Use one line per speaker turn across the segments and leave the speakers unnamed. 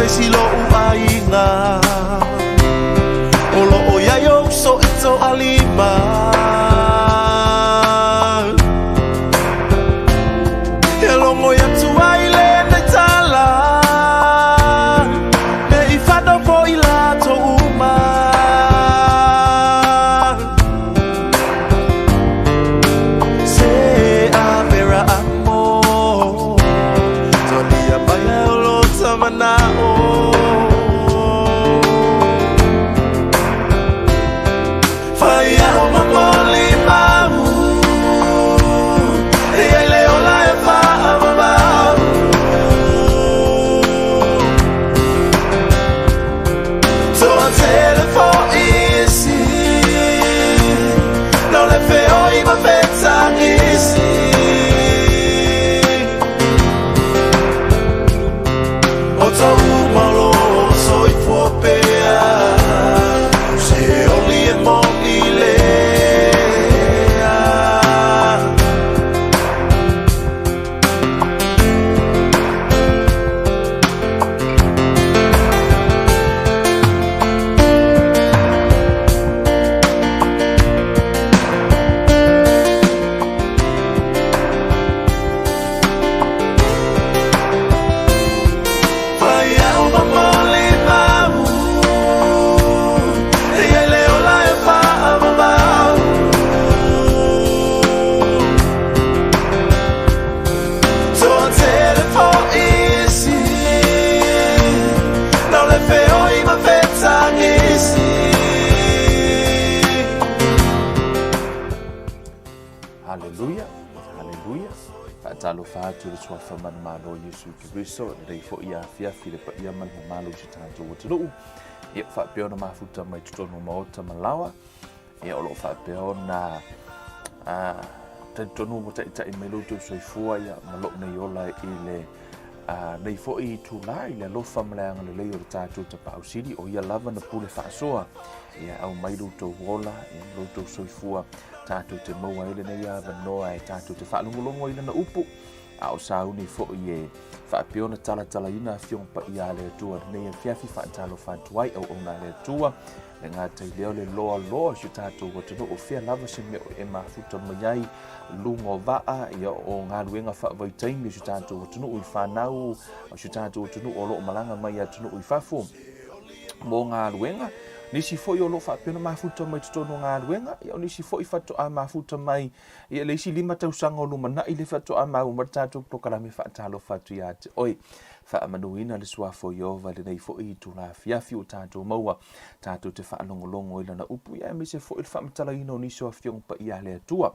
silo uainga olo oyayo so ito alima elongo ya tuaile netala me ifado po ila to uma se avera amo tonia baya olo tamanao Talo fatu le sua faman malo Yesu Kristo dei fo ia fia file pa ia mal malo ci tanto wotu ia fa peona mafuta mai tutono maota malawa ia olo fa peona tanto no mota ita imelo to soifua ia malo na yola ile dei fo I tula ile lo famla ngale le yo tatu te pa usidi o ia lava na pule fa soa ia au mai to wola ia lo to soifua tatu te maua ile nei ava noa e tatu te whaalongolongo ile na upu au sauni fo ie whaapiona tala ina fiong pa ia le tua nei fiafi whaatalo whantuai au ona le tua le ngata leo le loa si tatu wa tino o fia lava se meo e mafuta mayai lungo vaa ia o ngā ruenga whaavaitaimi si tatu wa tino ui whanau o si tatu wa tino o loo malanga mai a tino ui whafu mo ngā ruenga nisi foi o lo fa pena mafuta mai tono ngā ruenga ia nisi foi fato a mafuta mai ia le isi lima tausanga o luma na ile fato a mau martatu prokalame fa talo fatu ia te oi fa manuina le sua foi o vale nei foi tu la fiafi o tatu maua tatu te fa longolongo ila na upu ia me se foi fa matalaina o nisi o fiong pa ia le tua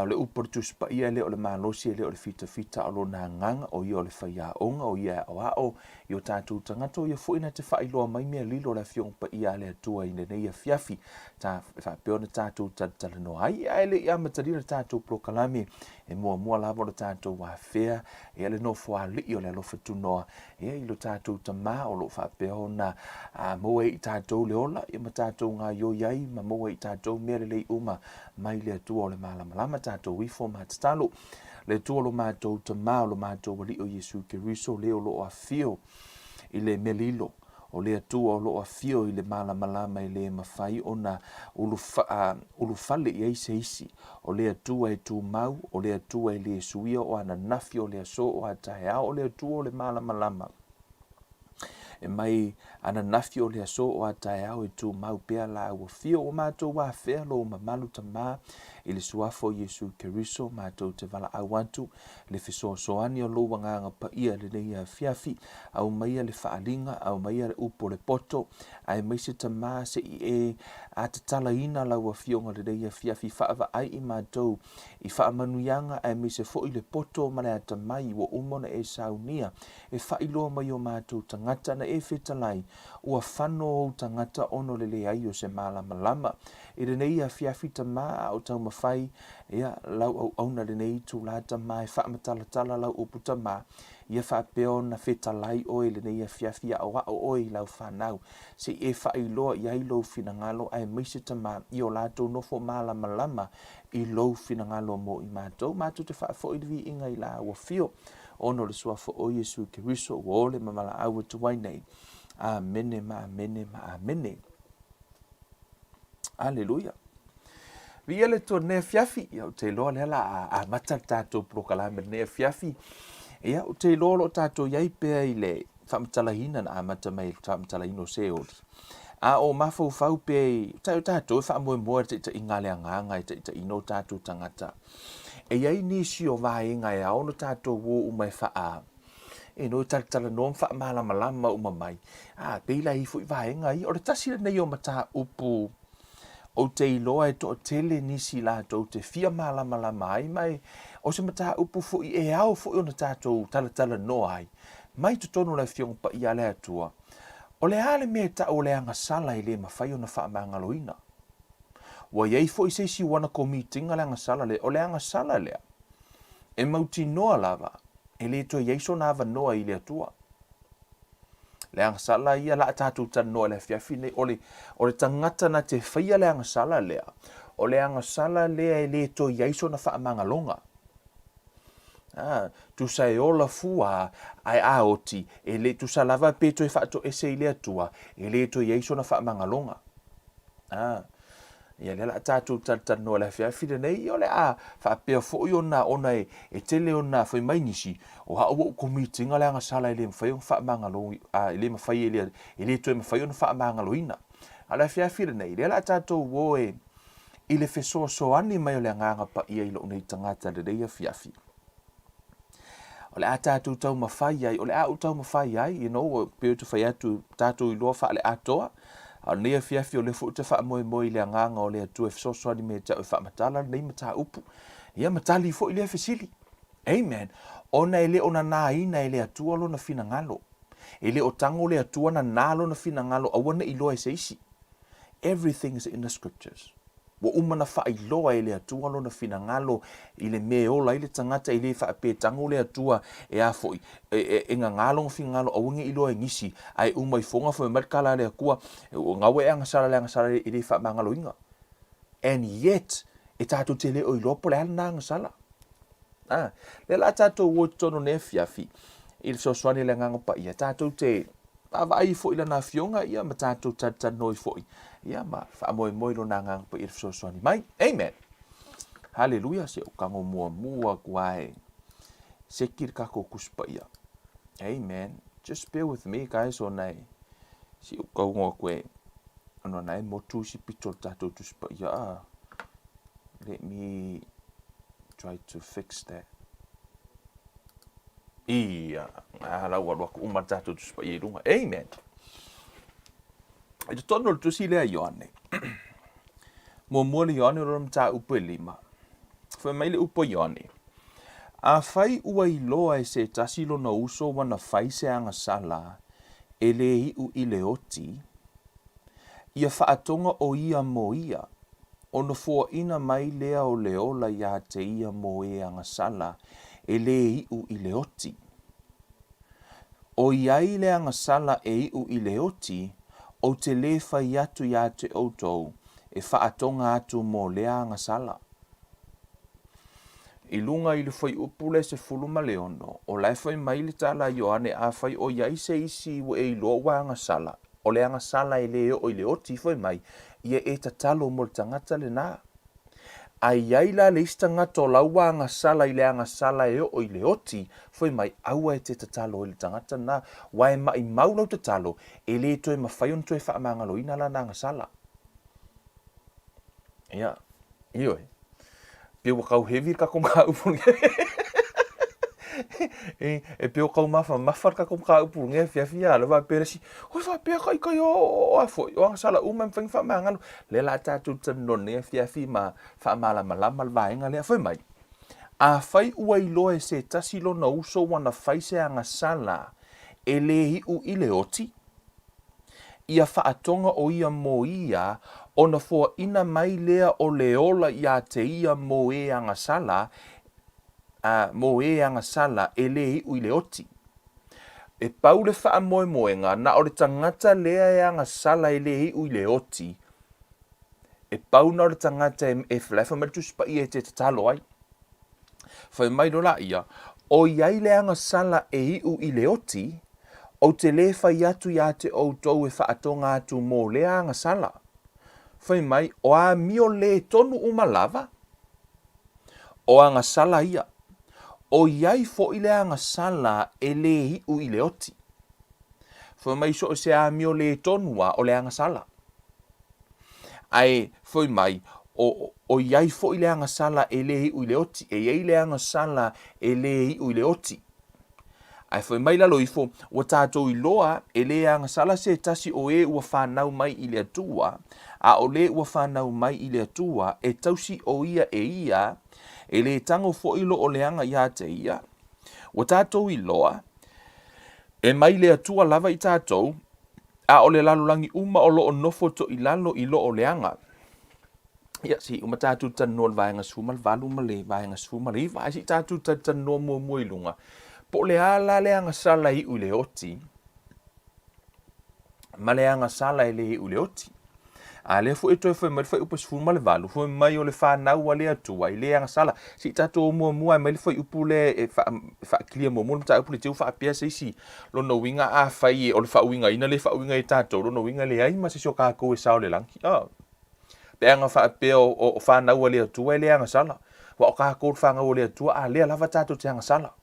le uportus pa ia le o le malosi le o le fita o na nganga o ia o le faia onga o ia o yo tatu tangato ia foi na te fa ilo mai me lilo la fiong pa ia le tua ina nei ia fiafi ta fa peona tatu tala no ai ele ia matalina tatu prokalame e mua lava o tatu wa fea e le no fo ali o le lo fatuno e ilo tatu tama o lo fa peona mo e tatu le ola e matatu nga yo yai ma mo e tatu me le uma mai le tua o le malama tatu wi fo matalo le tua lo matou tama lo matou wali o Yesu Kristo le o lo afio ile melilo o le tua o lo afio ile malama ile mafai ona ulu fale ia isi o le tua e tu mau o le tua ile suia o ana nafio le so o ataea o le tua o le malama e mai ana nafio le so o ataea o tu mau pea la o fio o matou wa fea lo mamalu tama ile suafo Yesu Kristo matou te vala I want to le fesoasoani o lo wanganga pa ia le nei fiafi au mai le faalinga au mai le upo le poto ai mai se tama se e atatala ina la wa fionga le nei fiafi faava ai I matou I faamanuianga ai mai se fo I le poto ma le atamai wo umona e saunia e failo mai o matou tangata na e fetalai ua fano o tangata ono le leai o se malama I le nei fiafi tama o tau mawhai ia lau au na le nei tu la ta mai faamatala lau uputa ma ia faapeo na fetalai oe le nei fiafia o oe lau fanau se e faailoa ia i lou finagalo ae maise tama i o latou nofo malamalama i lou finagalo mo i matou te faafoʻi le viiga i la uafio ona o le suafa o Iesu Keriso ua ole ma malaau atuai nei amene ma amene ma amene aleluia via le tonea fiafi ia o te loa le ala a mata tatou prokalame le fiafi ia o te loa lo tatou iai pea i le faamatalaina na amata mai le faamatalaina o seoli o mafaufau pe tatou faamoemoe taʻitaʻiga le agaga e taʻitaʻina o tatou tagata e iai nisi o vaega e ao na tatou ō mai faa e no talatalanoa ma faamalamalama uma mai pei lai foʻi vaega ia o le tasi lenei o mataupu o te iloa e toʻatele nisi latou te fia malamalama ai mai o se mataupu foʻi e ao foʻi ona tatou talatalanoa ai mai totonu le fioga paʻi a le atua o le a le mea taʻu o le agasala i lē mafai ona faamagaloina ua iai foʻi seisi uana komitiga le agasala lea o le agasala lea e mautinoa lava e lē toe iai sona avanoa i le atua le agasala ia la tatou talanoa le afiafi nei o le tagata na te faia le agasala lea o le agasala lea e lē toe iai sona faamagaloga tusa e ola fua ae aoti e lē tusa lava pe toe faatoʻese i le atua e lē toe iai sona faamagaloga ia le la tatou talatanoa le afiafi lenei o le a faapea foʻi ona e tele ona foi mai nisi o haʻu komitiga le agasala e lē mafai ona faamagalo e lē mafai e lē toe mafai ona faamagaloina a le afiafi lenei le la tatou ua i le fesoasoani mai o le agaga paia i loo nei tagata lelei afiafi o le a tatou taumafai ai o le aʻu taumafai ai pe te fai atu tatou iloa faale atoa a nei afiafi o le foʻi te faamoemoe i le agaga o le atua e fesoasoani me taʻu e faamatala lenei mataupu ia matali foʻi lea fesili amen ona e lē ona nāina e le atua lona finagalo e lē o tago le atua na nā lona finagalo aua na iloa e seisi everything is in the scriptures ua uma na faailoa e le atua lona finagalo i le mea ola i le tagata i lē faapetago le atua e a foʻi e gagaloga finagalo auaga iloa e gisi ae uma i foga foi mai le kala le akua ua gaua e agasala i lē faamagaloiga and yet e tatou te lē o iloa po le ala na agasala le la tatou ua totono nei afiafi i le soasoani le agaga paia tatou te avaai foʻi lana afioga ia ma tatou tatanoi foʻi ia ma faamoemoe lona agaga paia le fesoasoani mai amen haleluia se o kago muamua kuae seki le kako kusi paia amen just bear with me guys ona si o kaugoa koe ona nae motu si pito le tatou tusi paia let me try to fix that ia lau aluaku uma tatou tusi paia i luga amen e totonu o le tusi lea Ioane muamua le Ioane o lona mataupu e 5 foi mai le upo Ioane a fai ua iloa e se tasi lona uso wana fai se agasala e lē iʻu i le oti ia faatoga o ia mo ia ona foaʻina mai lea o le ola iā te ia mo e agasala e lē iʻu i le oti o iai le agasala e iʻu i le oti o te lē fai atu iā te outou e faatoga atu mo lea agasala i luga i le fai upu le 16 o lae fai mai le tala Ioane a fai o iai se isi ua e iloa ua agasala o le agasala e lē o i le oti fai mai ia e tatalo mo le tagata lenā aiai la le isi tagata o laua agasala i le agasala e o i le oti foi mai aua e te tatalo i le tagata na ua e maʻimau lau tatalo e lē toe mafai ona toe faamagaloina lana agasala ia ioe pe ua kau hevi kako makaupuruge e pe o kau mafa kako makaupuruge fiafia le vaapelesi oi vaapea kaikai o afoi o agasala uma me faiga faamagalo le la tatou tanone fiafi ma faamalamalama le vaega lea foi mai a fai ua iloa e se tasi lona uso wana fai se agasala e lē iʻu i le oti ia faatoga o ia mo ia ona fua ina mai lea o le ola ia te ia mo e Agasala, mo e Agasala e le hiu i le oti. E pau le wha moe moenga, na o le tangata lea e Agasala e le hiu i le oti, e pau na o le tangata e whalefa maritus pa i e te tatalo ai. Whai mai rola ia, o iai le Agasala e hiu i le oti, o te le whai atu ia te o tau e whaatonga atu mo le Agasala. Whai mai, o a mio le tonu umalava, o Agasala ia, o iai fo i le Agasala e le hiu i le oti. Whai mai so se a mio le tonua o le Agasala. Ai, whai mai, o iai fo i le Agasala e le hiu i le oti, e iai le Agasala e le hiu i le oti. Ai whai mai lalo ifo, wa tātou i loa, e le Agasala se tasi o e ua whanau mai i le atua, a o le ua whanau mai i le atua, e tausi o ia e ia, e le tango fo ilo o le anga ia te ia. Wa tātou i loa, e mai le atua lava i tātou, a o le lalolangi uma o lo o nofo to i lalo i lo o le anga. Ia si, uma tātou tanu al vaenga suma, valu male vaenga suma, le iwa, si tātou tanu mua mua ilunga. Po le ala le Agasala i ule oti, ma le Agasala e le i ule oti. A le fu e toi fai mai fai upas fu ma le valu, fu mai o le whanau a le atua i le Agasala. Si tato mua mua mai le fai upu le wha kilia mua mua, mta upu le teu wha apia se si, lo no winga a fai o le wha winga ina le wha winga i tato, lo no winga le ai ma se sio kako e sao le langi. Pe anga wha apia o whanau a le atua i le Agasala. Wa o kako whanau a le atua a lea lava tato te Agasala.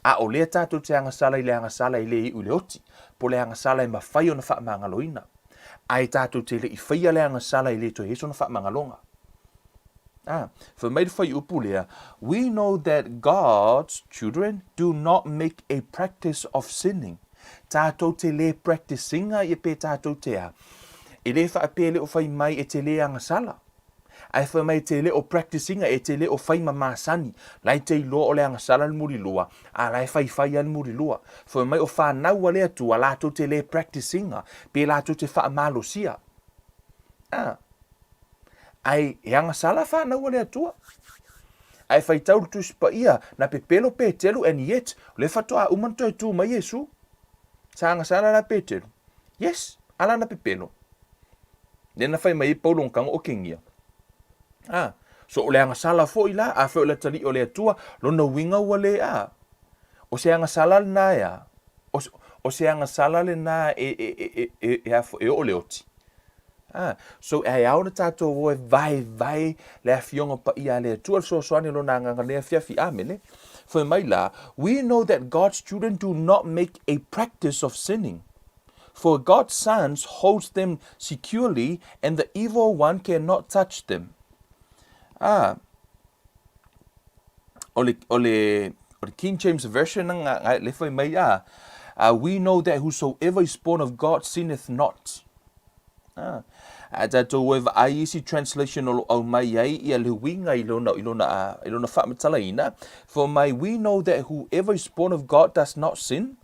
A o lea tātou te Agasala i le i ule oti, po le Agasala i mawhai o na faamagaloina. Ai tātou te le i whaia le Agasala i le to heso na faamagalonga. For mai whai upu lea, we know that God's children do not make a practice of sinning. Tātou te le practicinga i pe tātou te a. E le whaapele o whai mai e te le Agasala. Ai whai mai te le o practicinga e te le o whai mamasani. Lai te ilo o le Agasala al muri lua. A lai whai al muri lua. Whai mai o whanau a le atua lato te le practicinga. Pe lato te wha malosia. Ai e Agasala whanau a le atua. Ai whai tauru tu spa ia na pe pelo pe telu and yet le whatoa umanto e tu mai Yesu. Sa Agasala la pe telu. Yes, ala na pe pelo. Nena whai mai Paulo ngkang o kingia. So o le Agasala fo i la, a fo le tali o le atua, lona winga ua le a. O se Agasala le na ea. O se Agasala le na e o le oti. So e au na tātou o e vai le a fionga pa i a le atua, so soani lona nganga le a fiafi amene. For mai la, we know that God's children do not make a practice of sinning. For God's sons holds them securely, and the evil one cannot touch them. O le King James Version le fai mai we know that whosoever is born of God sinneth not. Tātou e a easy translation o mai ai ia le winga i lona Faamatalaina. For mai, we know that whoever is born of God does not sin.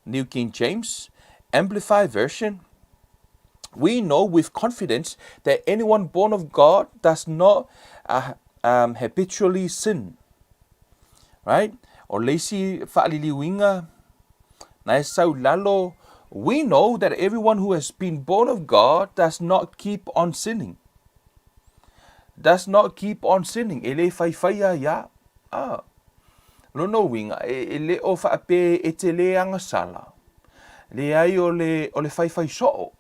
New King James. Amplified Version. We know with confidence that anyone born of God does not habitually sin. Right? O leisi whaaliliwinga, na sau lalo, we know that everyone who has been born of God does not keep on sinning. Does not keep on sinning. Ele whaiwhaia ia. Lono winga, ele o whaape e te le Agasala. Leai o le whaiwhai soo.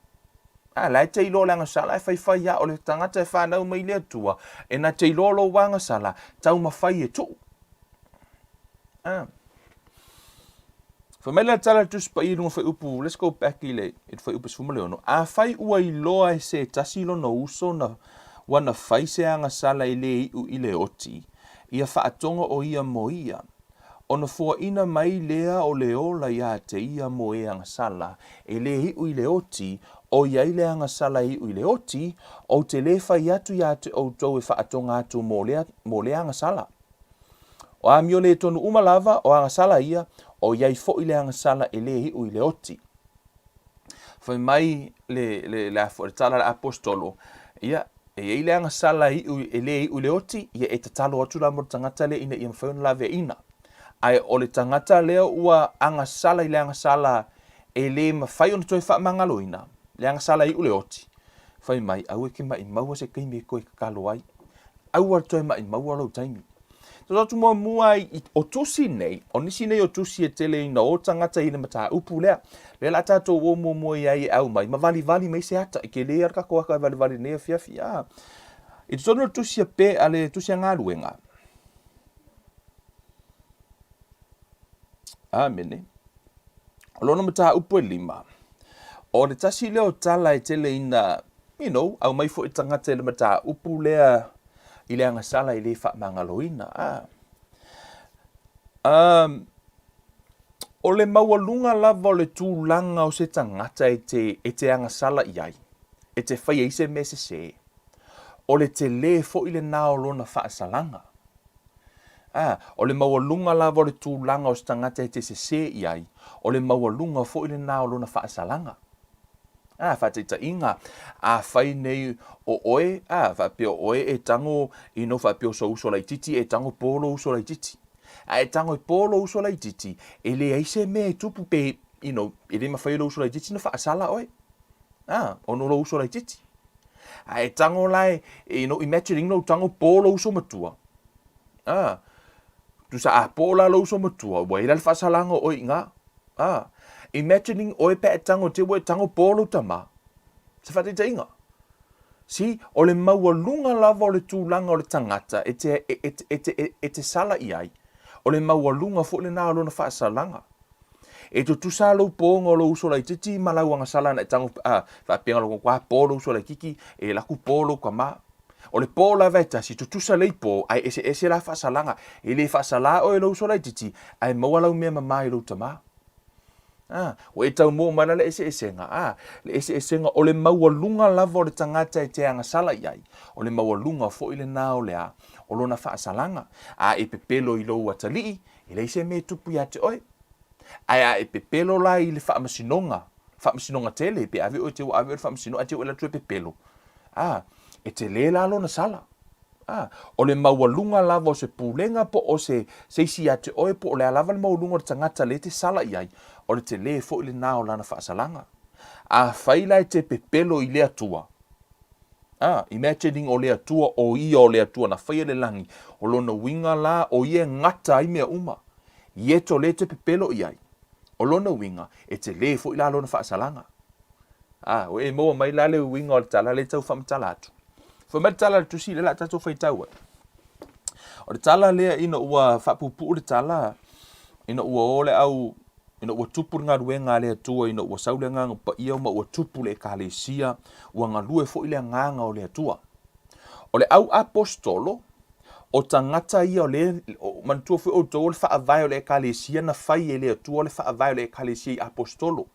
Lai te ilo le Agasala e whaiwhai ia o le tangata e whanau mai le atua. E na te ilo lo Agasala, tau mawhai e tu. Whamela tala tuspa i runga whai upu, let's go back i le, e whai upu sfuma leono. A whai ua i loa e se tasi lo no uso na wana whai se Agasala i le iu i le oti. Ia whaatonga o ia mo ia. Ona fua ina mai lea o le ola ia te ia mo e Agasala. E le iu i le oti, o iai le Agasala iu i le oti, o te le whai atu ia te o tau e whaatonga atu mo le Agasala. O a mio le tonu umalava o Agasala ia, o iai fo i le Agasala e le iu i le oti. Whai mai le tala le apostolo, ia e le agasala e lē iʻu le oti ia e tatalo atu la mo le tagata lea ina ia mafaiona laveaina ae o le tagata lea ua agasala i le agasala e lē mafai ona toe faamagaloina le agasala iʻu le oti fai mai au e ke maʻimaua se kaimi e koe kakalo ai aua toe maʻimaua lou taimi totatu muamua o tusi nei o nisi nei o tusi e teleina o tagata i le mataupu lea le la tatou ua muamua i ai e au mai ma valivali mai se ata i ke lē alakakoaka e valivali nei afiafi i totonu le tusi a pe a le tusi agaluega amene o lona mataupu e 5 o le tasi lea o tala e teleina au mai foʻi tagata i le mataupu lea i le agasala i lē faamagaloina o le maualuga lava o le tulaga o se tagata e te agasala i ai e te fai ai se me sesē o le te lē foʻi lenā o lona faasalaga o le maualuga lava o le tulaga o se tagata e te sesē i ai o le maualuga foʻi lenā o lona faasalaga faataʻitaʻiga afai nei o oe faapea o oe e tago ino faapea o souso laitiiti e tago polo uso laitiiti e tago e polo uso laitiiti e leai se mea e tupu pe e lē mafai lo uso laitiiti na faasala oe ono lo uso laitiiti e tago lae imagining lo tago polo uso matua tusa a po la lo uso matua ua i le faasalaga o oiga imagining oe pe e tago te ua e tago polo tama se faataʻitaʻiga si o le maualuga lava o le tulaga o le tagata e te sala i ai o le maualuga foʻi lenā o lona faasalaga e tutusa lou poga o lou uso laitiiti ma lau agasala na e tago faapega lo kokoa po lou uso laitiiti e laku po lou kamā o le po lava e tasi tutusa lei po ae ese la faasalaga e lē faasala oe lou uso laitiiti ae maua lau mea mamā i lou tamā o e tau mo mana le ese-esenga le ese-esenga o le maualuga lava o le tagata e te agasala i ai o le maualuga foʻi lenā o lea o lona faasalaga e pepelo i lou atalii i le se me tupu iā te oe ae e pepelo la i le faamasinoga tele pe ave o te ua ave o le faamasinoga a te ua latu e pepelo e te lē la lona sala o le maualuga lava o se pulega po o se isi iā te oe po o le a lava le maualuga o le tagata le te sala i ai o le te lē foʻi lenā o lana faasalaga afai la e te pepelo i le atua imagining o le atua o ia o le atua na faia le lagi o lona uiga la o ia gata ai mea uma ia to le te pepelo i ai o lona uiga e te lē foʻi la lona faasalaga o e moa mai la le uiga o le tala le tau faamatala atu faamatala le tusi le la tatou faitau o le tala lea ina ua faapupuu le tala ina ua o le au ina ua tupu le galuega a le atua ina ua sau le agaga paia ma ua tupu le ekalesia ua galue foʻi le agaga o le atua o le au apostolo o tagata ia o le manatua foi outou o le faavae o le ekalesia na fai e le atua o le faavae o le ekalesia i apostolo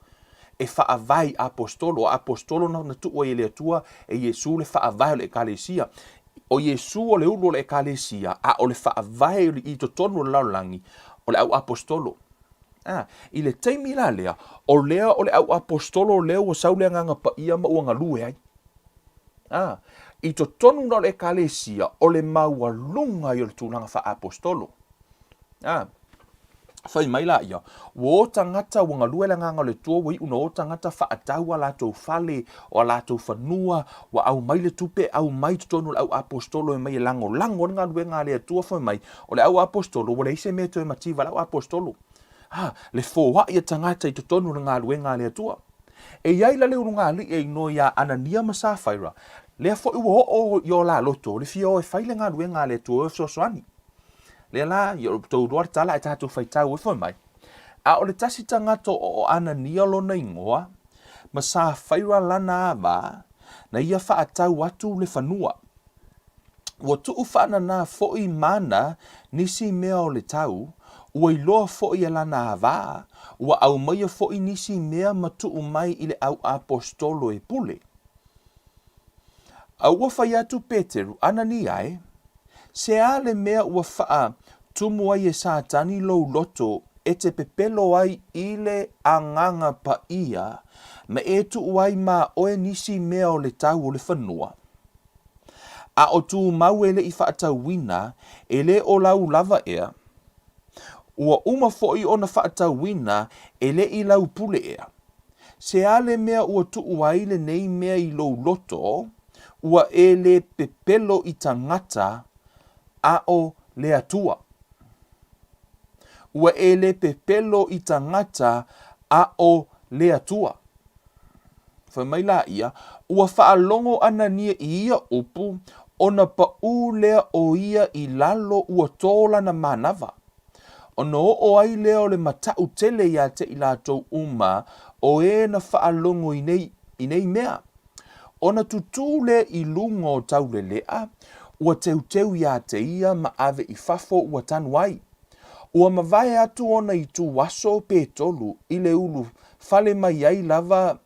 e faavae apostolo o apostolo na tuu ai e le atua e iesu le faavae o le ekalesia o iesu o le ulu o le ekalesia o le faavae i totonu o le lalolagi o le au apostolo i le taimi la lea o lea o le au apostolo o lea ua sau le agaga paia ma ua galue ai i totonu na o le ekalesia o le maualuga i o le tulaga faapostolo fai mai la ia ua o tagata ua galue le agaga o le atua ua iʻu na o tagata faatau a latou fale o a latou fanua ua au mai le tupe au mai totonu o le au apostolo e mai e lagolago o le galuega a le atua foi mai o le au apostolo ua le ise mea toe mativa le au apostolo le foaʻi a tagata i totonu o le galuega a le atua e iai la le ulugalii e inoa iā anania ma safaira lea foʻi ua oo i o laloto le fia o e fai le galuega a le atua o fesoasoani lea la i o touloa le tala e tatou faitau e foi mai o le tasi tagata o anania lona igoa ma safaira lana ava na ia faatau atu le fanua ua tuu faananā foʻi mana nisi mea o le tau ua iloa foʻi e lana ava ua au maia foʻi nisi mea ma tuu mai i le au apostolo e pule ua fai atu Peteru anania se a le mea ua faa tumu ai e satani lou loto e te pepelo ai i le agaga paia ma e tuu ai ma oe nisi mea o le tau o le fanua a o tu mau ele I whaatauina, ele o lau lava ea, ua uma fo'i ona whaatauina, ele I lau pule ea. Se ale mea ua tuu aile nei mea I lou loto, ua ele pepelo I tangata a o le atua. Ua ele pepelo I tangata a o le atua. Whamaila ia, ua whaalongo ana nia I ia upu, ona pa'u lea o ia I lalo ua tōla na manava. Ona o ai lea o le matau tele ia te I lātou uma, o e na whaalongo I nei mea. Ona tutu le I lunga o tau le lea, ua teuteu ia te ia ma ave I fafo ua tanuai. Ua mawai atu ona I tu waso pe tolu, I le ulu fale mai ai lava,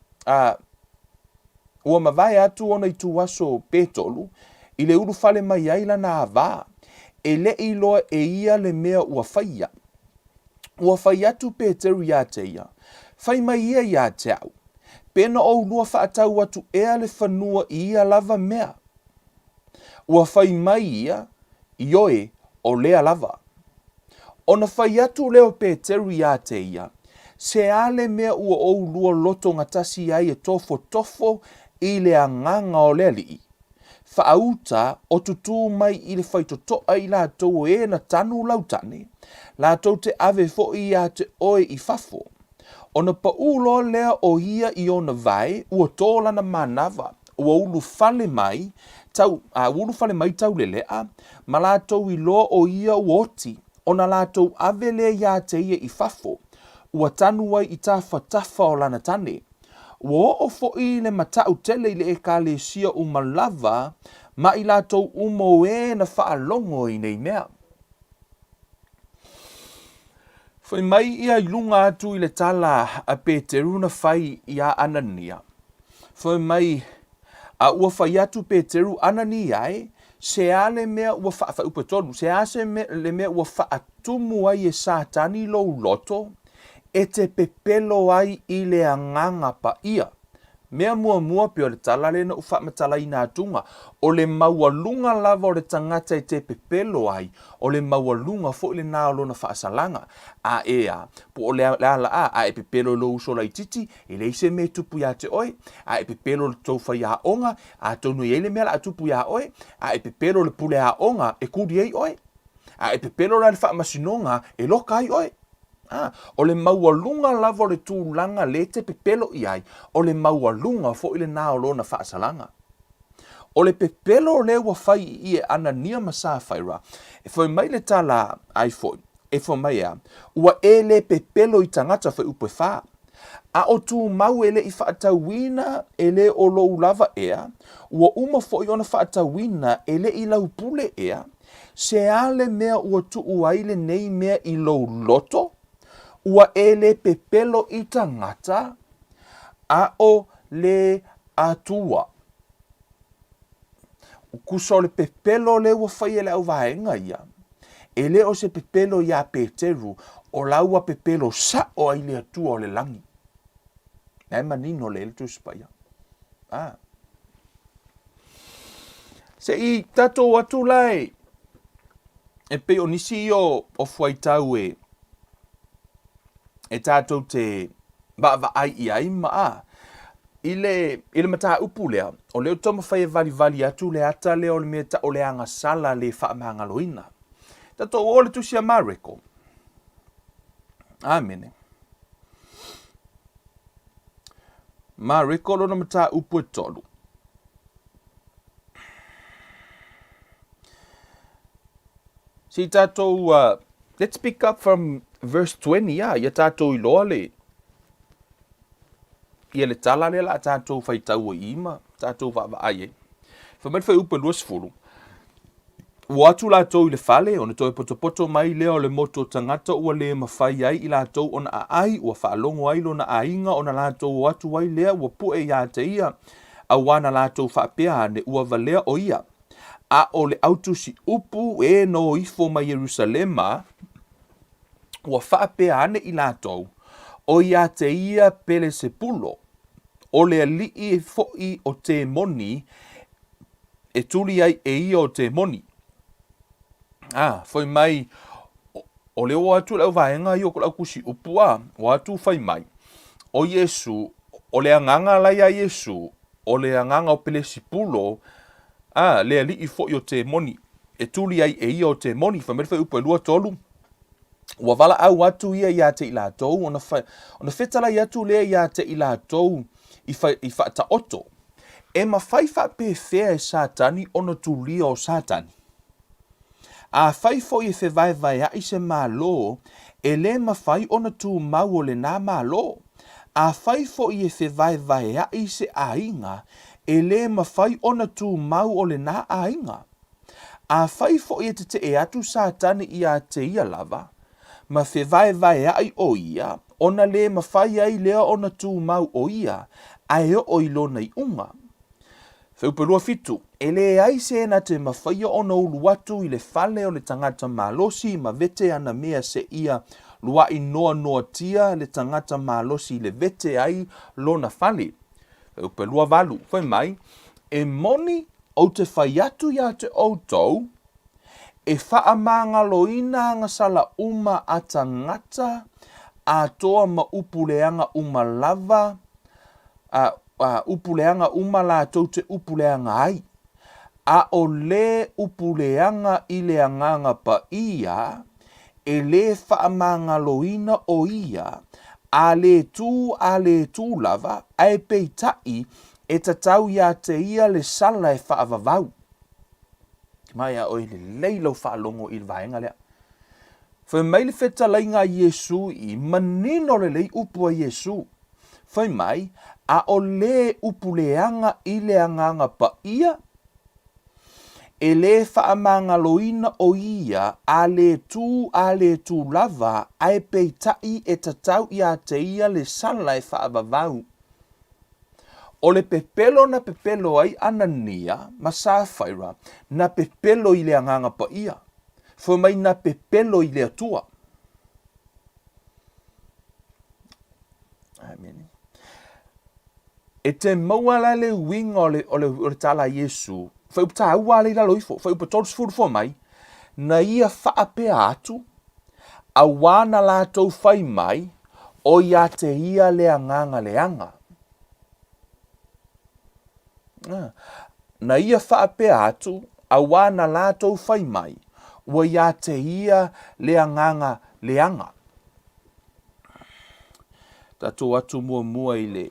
ua mawai atu ona I tu waso pe tolu, I le ulu fale mai ai lana ava, e le I loa e ia le mea ua whaia. Ua whai atu pe teru ia te ia, whai mai ia te au. Pena o lua whaatau atu ea le whanua I ia lava mea. Ua whai mai ia, I oe o lea lava. Ona whai atu leo pe teru ia te ia, se ale mea ua o lua loto ngatasi ai e tofo I le anganga o lea lii. Whaauta o tutu mai I le whaitotoa I lātou e na tanu lautane, lātou te ave fo I a te oe I fafo. Ona paulo lea o ia I ona vai, ua tōla na manava, ua ulu fale mai tau le lea, ma lātou I loa o ia uoti, ona lātou ave lea ia te ia I fafo, ua tanuai I tafa o lana tane. Ua o fo I le matau tele I le e ka le sia umalava, ma I lātou umo e na whaalongo I nei mea. Whai mai ia I lunga atu I le tala a Peteru na whai ia Anania. Whai mai a ua whai atu Peteru Anania e, se ale mea ua wha upa tonu, se ase le mea ua whaatumu ai e satani lo loto, e te pepelo ai I le anganga pa ia. Mea mua pio le tala lena u Faamatalaina atunga, o le maualunga lava o le tangata I te pepelo ai, o le maualunga fo I le naolo na whaasalanga. A ea, po o le ala a e pepelo lo uso lai titi, e le ise me tupu ia te oi, a e pepelo le taufa ia onga, a tonu i ele mea la tupu ia oi, a e pepelo le pule a onga, e kuri ei oi, a e pepelo la le whaamasinonga, e loka ai oi. O le maualunga lava o le tūlanga le te pepelo I ai, o le maualunga fo I le naolo na whaasalanga. O le pepelo le ua whai I e Anania masa whaira, e whai mai le tala ai foi, e whai mai a, ua e le pepelo I tangata whai upe wha. A o tū mau ele I whaatauina ele o lou lava ea, ua uma fo I ona whaatauina ele I lau pule ea, se ale mea ua tuu aile nei mea I lou loto, ua ele pepelo I tangata, a o le atua. Kuso le pepelo le ua whai ele au vaenga ia. Ele o se pepelo ia Peteru, o laua pepelo sa o aile atua o le langi. Nai manino le ele tu spaya. Se I tato atu lai, e pe o nisi o fuaitau e tātou te va ai I ai maa. Ile mata upu lea, o leo toma whai vali atu le ata leo le mea ta o le Agasala le faamagaloga. Tātou o le tusia mareko. Amene. Mareko lona mata upu e tolu. Si tātou, let's pick up from verse 20, ia tātou I loa le. Ia le tala le la tātou whai tau o ima, tātou wa aie. Whamai whai upa luas fulu. Ua atu lātou I le fale, ona toi poto mai leo le moto tangata ua le mawhai ai I lātou ona a ai, ua whaalongo ai lona a inga, ona lātou atu ai lea, ua pue ia te ia, a wana lātou whaapea ne ua valea o ia. A o le autu si upu e no ifo ma Jerusalema, ua whaapea ane I lātou, o ia te ia pele sepulo, o le alii foi o te moni, e tuli ai e ia o te moni. Foi mai, o leo atu lau vaenga i o kula kusi upua, o atu fai mai. O Yesu, o le anganga lai a Yesu, o le anganga o pele sipulo, le ali i fo i o te moni. E tuli ai e ia o te moni, fai mai fai upo e lua tolu. Ua wala au atu ia te ila tou, ona fetala i atu lea ia te ila tou, i fa ta oto. E mawhai wha pewhea e Satani, ona tulia o Satani. A whai fo i e vai a i se malo, e le mawhai ona tu mau o le nā malo. A whai fo i e vai a i se ainga, e le mawhai ona tu mau o le nā ainga. A whai fo i te e atu Satani i a te ia lava, ma vai a i o ia, ona le mawhai ai lea ona tu mau o ia, ai o ilona i unga. Whaupelua fitu, e le ai se na te mawhaia ona ulu atu i le fale o le tangata malosi ma vete ana mea se ia lua i noa tia le tangata malosi le vete ai lona fale. Whaupelua valu, whai mai, e moni o te whaiatu ia te outou, e whaamagaloina Agasala uma a tangata, a toa ma upuleanga uma lava, upuleanga uma la tau te upuleanga ai. A o le upuleanga i le anganga pa ia, e le whaamagaloina o ia, a le tū lava, ai peitai, e tatau ia te ia le sala e whaavavau. Mai a oi le leilo whaalongo i vaenga lea. Whai mai le whetalainga Yesu i manino le lei upua Yesu. Whai mai, a o le upuleanga i le anganga pa ia, e le whaamagaloina o ia, a le tū lava, ai peitai e tatau ia te ia le sala e whaavavau. O le pepelo na pepelo ai Anania, ma sa whaira, na pepelo i le anganga pa ia. Whai mai na pepelo i le atua. Amen. E te mauala le winga o le tala Yesu, whai upata aua le la loifo, whai upata fo mai, na ia whaapea atu, a wana la tau whai mai, o ia te ia le anganga le anga. Na ia whaapea atu, a wana la tau whai mai, o ia te ia le anganga le anga. Tato atu mua i le,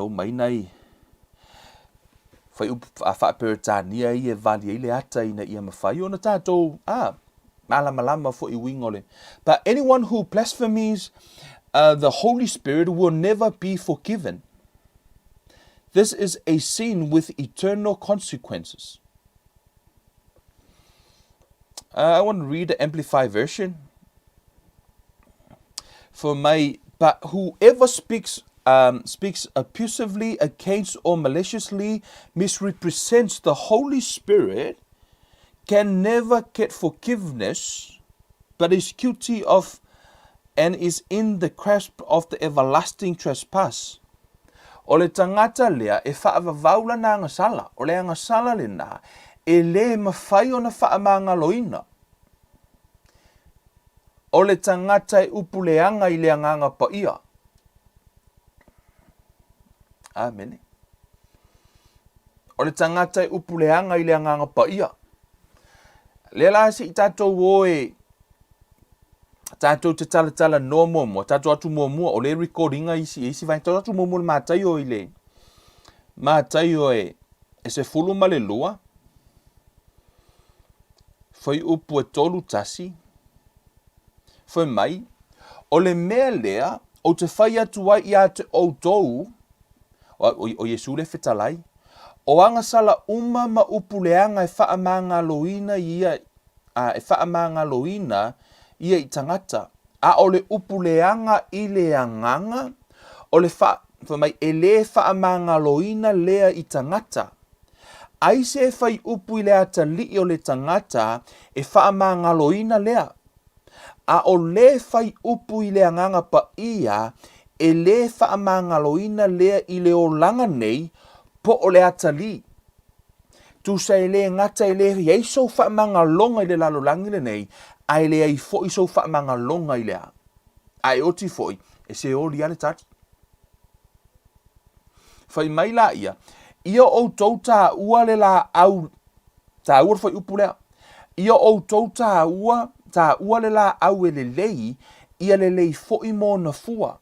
mai nei, whai whaaperetania i e vali i le ata ina ia mawhai, o na tato, malama fo i wingole. But anyone who blasphemes the Holy Spirit will never be forgiven. This is a sin with eternal consequences. I want to read the Amplified version. But whoever speaks abusively against or maliciously misrepresents the Holy Spirit can never get forgiveness, but is guilty of and is in the grasp of the everlasting trespass. O le tangata lea e whaavavaula na Agasala, o le Agasala le na, e le mawhai o na whaamagaloina. O le tangata e upuleanga i le anganga pa ia. Amen. O le tangata e upuleanga i le anganga pa ia. Le la si tatou oe, tatou te tala no momo, tatou atu momo, o le recordinga isi vai tatou atu momo le matai o ile. Matai o e se fulu ma le lua. Foi upu e tolu tasi. Foi mai. O le mea lea, o te whai atu ai ia te outou, o Yesu le whetalai, o Agasala uma ma upuleanga e whaamagaloina ia, ia i tangata. A o le upuleanga i le anganga, o le e le whaamagaloina lea i tangata. Ai se whai upu i le ata li o le tangata e whaamagaloina lea. A o le whai upu i le anganga pa ia, e le whaamagaloina lea i le o langa nei, po o le ata li. tu sai le ngata le ye so faamagaloga I le lalolagi lenei ai le ai fo'i so faamagaloga I le a ai oti fo'i e se oli ale tati fai mai la ia outou tāua le la au tāua fai upu lea ia outou tāua le la au e lelei ia lelei fo'i mo na fua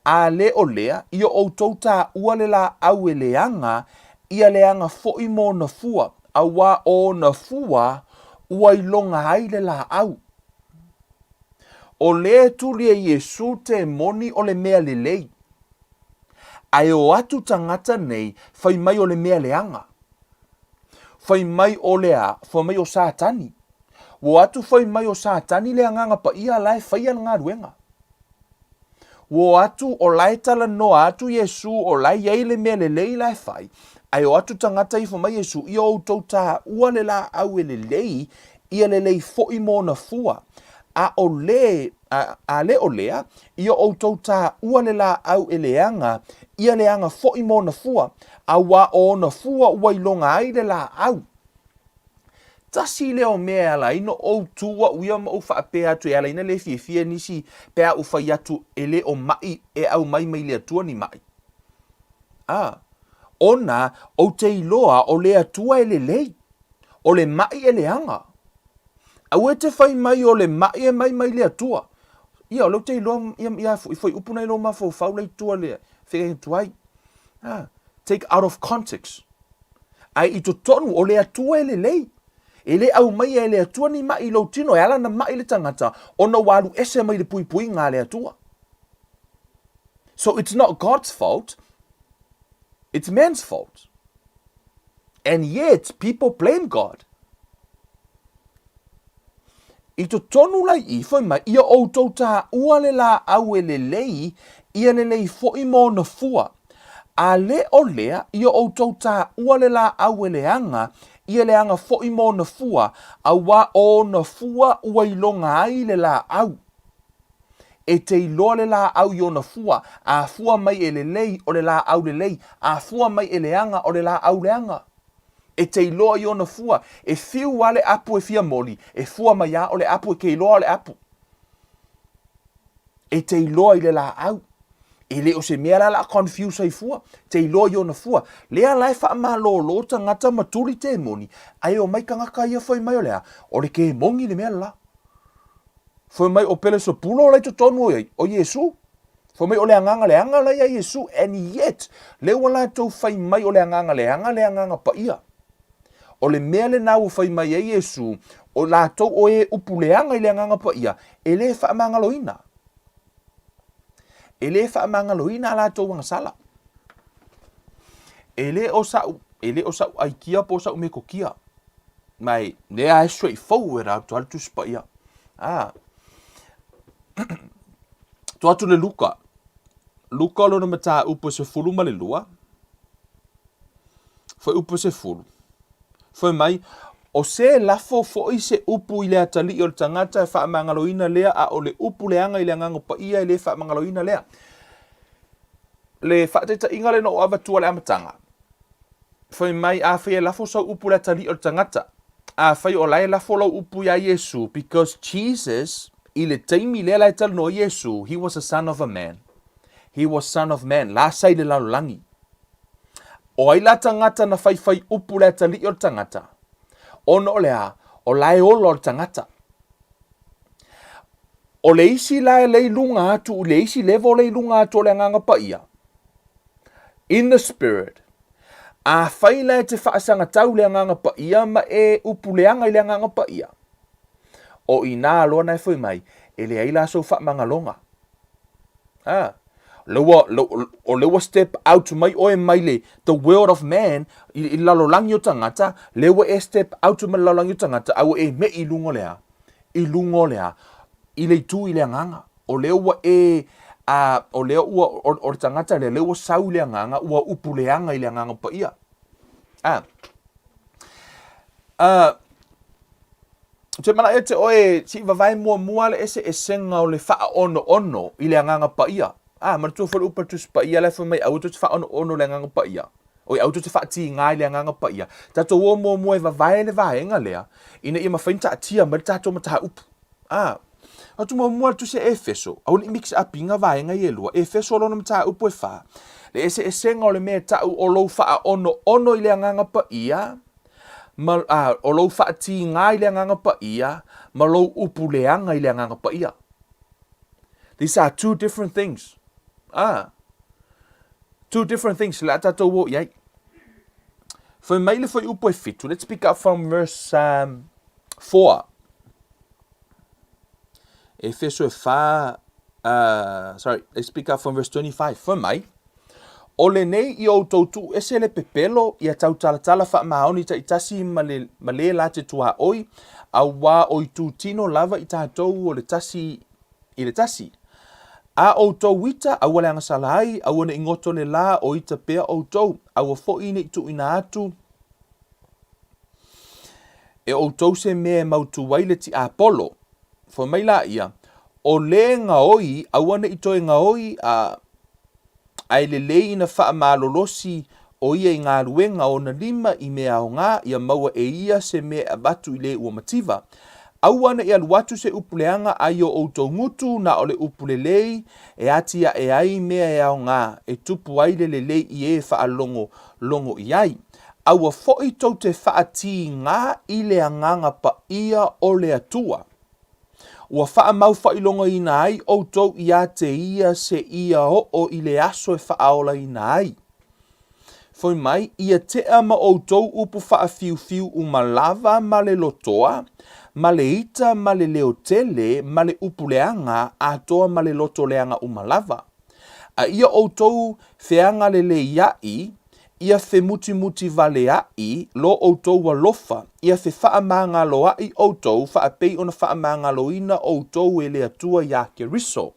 a le o lea ia outou tāua le la au e leanga ia leanga fo'i mo na fua a wā o na fua ua ilonga ai le la au o le tuli e Yesu te moni o le mea lelei ai o atu tangata nei fai mai o le mea leanga fai mai o lea fai mai o satani o atu fai mai o satani le anganga pa ia lai fai an ngā ruenga o atu o lai tala no atu Yesu o lai iei le mea lelei lai fai ai o atu tangata I fai mai Yesu ia o tau tā ua le la au e lelei ia lelei fo'i mo na fua a o le o lea ia o tau tā ua le la au e leanga ia leanga fo'i mo na fua a wā o na fua ua ilonga ai le la au tasi leo mea la ino o tua uia ma o whaapea atu e ala ina le fia nisi pea u whai atu e le o mai e au mai le atua ni mai ona o te iloa o le atua e le lei o le mai e leanga au e te whai mai o le mai e mai le atua ia o lo te iloa ia foi upuna ilo ma fo faulei tua le whikai tuai take out of context ai I to tonu o le atua e le lei e le au mai e le atua ni mai lo tino e ala na mai le tangata ona walu ese mai le pui ngā le atua so it's not God's fault it's man's fault and yet people blame God I to tonu lai I foi mai ia outou tā ua le la au e le lei ia le lei fo'i mo na fua a le o lea ia outou tā ua le la au e leanga ia leanga fo'i mo na fua a wā o na fua ua ilonga ai le la au e te iloa le la au I o na fua a fua mai e le lei o le la au le lei a fua mai e leanga o le la au leanga e te iloa I o na fua e fiu wale apu e fia moli e fua mai a o le apu e ke iloa o le apu e te iloa I le la au e le o se mea la confuse ai fua te iloa I o na fua lea lai whaamalolo tangata maturi te moni ai o mai kangaka ia foi mai o lea o le ke mongi le mea la foi mai o pele so pulo lai to tonu o Yesu foi mai o le anganga lai a Yesu and yet le wala to fai mai o le anganga pa ia o le mea le nau fai mai a Yesu o la to o e upuleanga I le anganga pa ia e le whaamagaloina e le whaamagaloina la to Agasala e le o sau ai kia po sau me ko kia mai le a straightforward out to altu spa ia to atu le Luka lo na mata upo se fulu ma le lua foi upo se fulu foi mai o se lafo foi se upu I le atali o le tangata e whaamagaloina lea a o le upu leanga I le anganga pa ia I le whaamagaloina lea le whaateta inga le no ava tua le amatanga foi mai a whai lafo sa upu le atali o le tangata a whai o lai lafo lau upu ia Yesu because Jesus I le taimi lea lai tala no Yesu he was a son of a man he was son of man la sai le lalolangi o ai la tangata na whai upu le atali o le tangata ono lea o lai olo o le tangata o le isi lai lei lunga atu le isi levo lei lunga atu o le anganga pa ia in the spirit a whai lai te whaasanga tau le anganga pa ia ma e upu leanga I le anganga pa ia o ina aloa nai foi mai e le aila so whaamagaloga lewa step out mai o e mai le the world of man I lalolangi o tangata lewa e step out mai lalolangi o tangata au e me I lungo lea I le tu I le anganga o lewa e o lea ua o tangata lewa sau le anganga ua upu leanga I le anganga pa ia te mana e te oe si vavai mua le ese esenga o le wha ono I le anganga pa ia ma tu fo upa tu pa ia le fo mai au tu fa ono le nganga pa ia O au te whaati ngā le nganga pa ia. Tato o mo e vavae le vaenga lea. Ina ia mawhainta atia ma tato mataha upu. Atu mua tu se Efeso. Au ni mix up inga vaenga i elua. Efeso lona mataha upu e wha. Le ese senga o le mea tau o lou wha ono i le nganga pa ia. O lou whaati ngā i le nganga pa ia. Ma lou upu leanga i le nganga pa ia. These are two different things. Two different things. La tato wo iai. For maile for upo e fitu. Let's pick up from verse 4. Efeso e fa. Let's pick up from verse 25. For mai. O le nei I o tautu ese le pepelo I a tau talatala wha maoni ta itasi ma le la te tua oi. A wā oi tu tino lava I tātou o le tasi I le tasi. A o tau wita a wale Agasala ai a wana ingoto le la o ita pea o tau a wa fo ine tu ina atu e o tau se mea mautu waile ti Apollo fo mai la ia o le nga oi a wana ito e nga oi a le ina wha malolosi o ia I ngā ruenga o na lima I mea o ngā ia maua e ia se mea abatu I le ua mativa. Auana I aluatu se upuleanga ai o outou ngutu na ole upule lei e atia e ai mea e au ngā e tupu aile le lei I e wha longo I ai. Aua foi tau te whaati ngā I le anganga pa ia o le atua. Ua wha mau wha ilonga I nā ai outou I a te ia se ia o I le aso e wha aola I nā ai. Foi mai ia te ama outou upu wha fiu umalava ma le lotoa. Ma le ita, ma le leo tele, ma le upuleanga, a toa ma le loto leanga umalava. A ia outou feanga le leai, ia fe muti vale ai, lo outou wa lofa, ia fe faa manga lo ai outou, faa pei ona faa manga lo ina outou e le atua ya ke riso.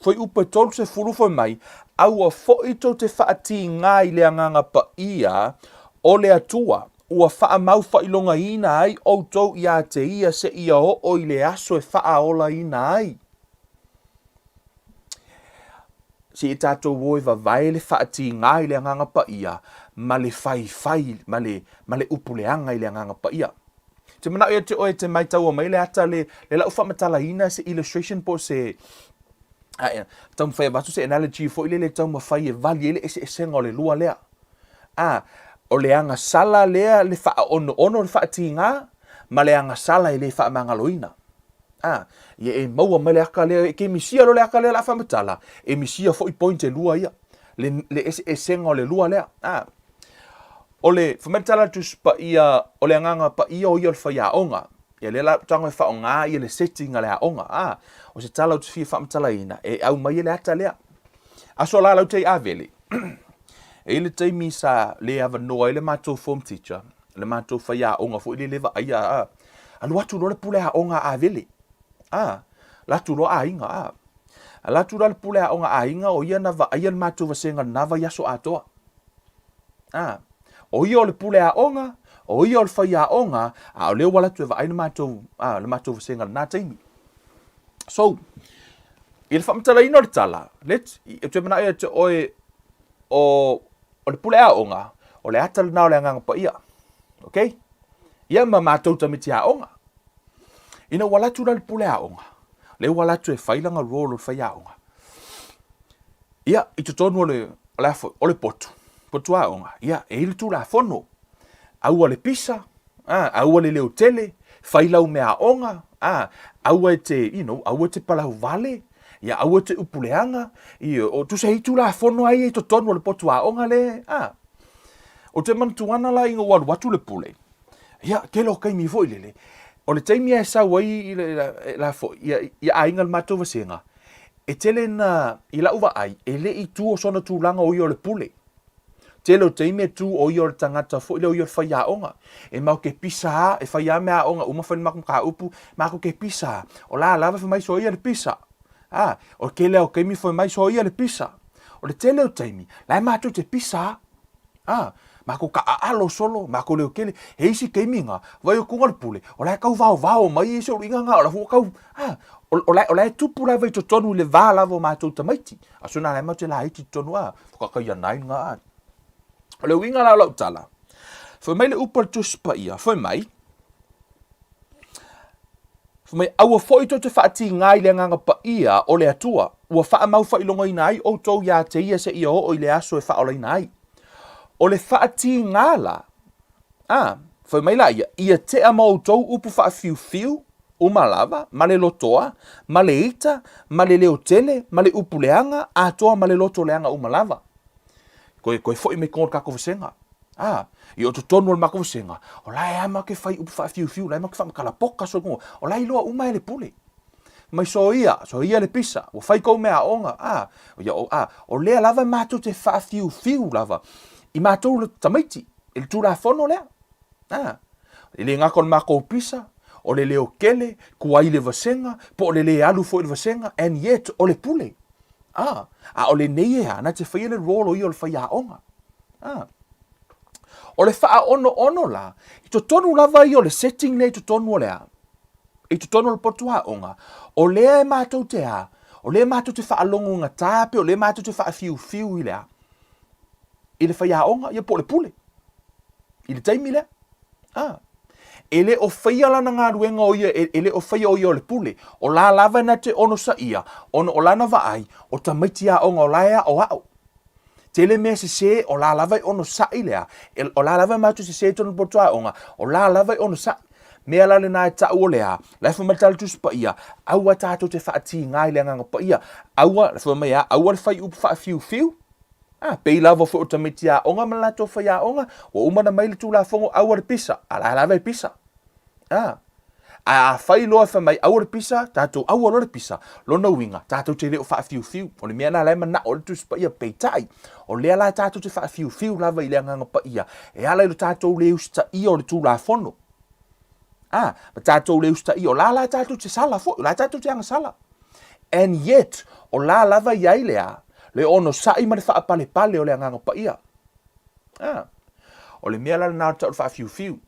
Foi upe tolu se furu foi mai, aua foi to te faa ti ngai le anganga pa ia, o le atua. Ua wha mau wha ilonga ina ai outou ia te ia se ia o I le aso e wha ola ina ai. Si e tātou woi wa vaile wha ati ngā I le anganga pa ia, ma le whai, ma le upuleanga I le anganga pa ia. Te mana ia te oe te mai tau o mai le ata le lau Faamatalaina se illustration po se tau mwhai watu se analogy fo ile le tau mawhai e vali ele e senga o le lua lea. O le Agasala lea le wha ono le wha ti ngā, ma le Agasala le wha mangaloina. Ia e maua mai le aka lea, ke misia lo le aka lea la Faamatala, e misia fo I point e lua ia, le e senga o le lua lea. O le Faamatala tus pa ia, o le anganga pa ia o ia le whaiaonga, ia le la tango e wha o ngā ia le setting a le aonga. O se tala o te fia Faamatalaina, e au mai le ata lea. Aso la lau tei avele. E le taimi sa le ava noa le mātou form teacher, le mātou whaia onga fo ile lewa aia alu atu lo le pule a onga a vele. Latu lo a inga latu lo le pule a onga a inga o ia nava aia le mātou vasenga nava yaso atoa. O ia o le pule a onga, o ia o le whaia onga, o leo walatu e va aina le mātou vasenga nā taimi. So, i le Faamatalaina o le tala, e te mana ia te oe o le pule a onga, o le ata na o le anganga pa ia. Okay? Ia ma mātou tamiti a onga. Ina walatu na le pule a onga. Le walatu e whailanga rolo whai a onga. Ia, I te tonu o le potu. Potu a onga. Ia, e ili tu la fono. Aua le pisa. Aua le leo tele. Whailau me a onga. Aua e te, aua te palau vale. Ia aua te upuleanga, o tu se hitu la fono ai e to tonu le potu a onga le, o te mantuana la inga walu watu le pule. Ia, ke lo kai mi foi lele. O le taimi e sa wai la fo, ia a inga le matou vasenga. E tele na, I la uwa ai, e le I tu o sona tu langa o I o le pule. Tele o taimi e tu o I o le tangata fo, ile o I o le whai a onga. E mau ke pisa, e whai a mea onga, uma whai mako ka upu, mako ke pisa. O la lava whai mai so I le pisa. O ke leo ke mi foi mai so ia le pisa. O le tele o taimi, lai mātou te pisa. Mako ka aalo solo, mako leo kele, he isi ke minga, vai o kunga le pule, o lai kau vao mai isi o inga ngā, o la fuka kau, o lai tupu lai vai to tonu le vā lavo mātou tamaiti. A suna lai mau te la iti tonu fuka kai anai ngā. O le winga lau tala. Foi mai le upa tus pa ia. Foi mai aua foi to te whaati ngai le nganga pa ia o le atua. Ua wha mau wha ilonga inai o tau ia te ia se ia o i le aso e wha ola inai. O le whaati ngala. Foi mai la ia te ama o tau upu wha fiu fiu. Uma lava, ma le lotoa, ma le ita, ma le leo tele, ma le upu leanga, a toa ma le loto leanga uma lava. Koe foi me kong kako vasenga. I o to tonu al mako vasenga. O lai ama ke fai upu wha fiu fiu, lai ma ke wha makala poka so kongo. O lai loa uma ele pule. Mai so ia le pisa. O fai kou mea onga. O lea lava mato te wha fiu fiu lava. I mato le tamaiti. Il tu la fono lea. Ile ngakon mako pisa. O le leo kele, kuai le vasenga, po le le alu fo le vasenga, and yet o le pule. O le nei na te whaia le rolo i o le whaia onga. O le wha ono la, i to tonu lava i o le setting le i to tonu o lea. I to tonu o le potua onga. O lea e mātou te a, o lea mātou te wha alongo ngā tāpe, o lea mātou te wha fiu fiu i lea. I le whaia onga, i po le pule. I le taimi lea. Ele o whaia lana ngā ruenga o ia, ele o whaia o ia o le pule. O la lava na te ono sa ia, ono o lana vaai, o ta maiti a onga o laia o au. Tele mea se o la lava ono sa ilea, o la lava matu se tonu potua onga, o la lava ono sa. Mea lale na e tau o lea, laifa matala tusi pa ia, aua tātou te whaati ngai lea nganga pa ia, aua, laifa mea, aua le whai upu wha fiu fiu. Pei lava fo o ta maiti a onga malato whaia onga, o umana maile tu la fongo aua le pisa, a la lava e pisa. A whai loa wha mai aua le pisa, tātou aua loa le pisa, lona winga, tātou te leo wha fiu fiu, o le mea na lai mana o le tusi pa ia peitai, o lea lai tātou te wha fiu fiu lava i lea nganga pa ia, e ala ilo tātou le usta i o le tū la fono. Ma tātou le usta i o la lai tātou te sala fo, la tātou te anga sala. And yet, o la lava iai lea, le ono sai ma le wha pale pale o lea nganga pa ia. O le mea la nā tātou wha fiu fiu.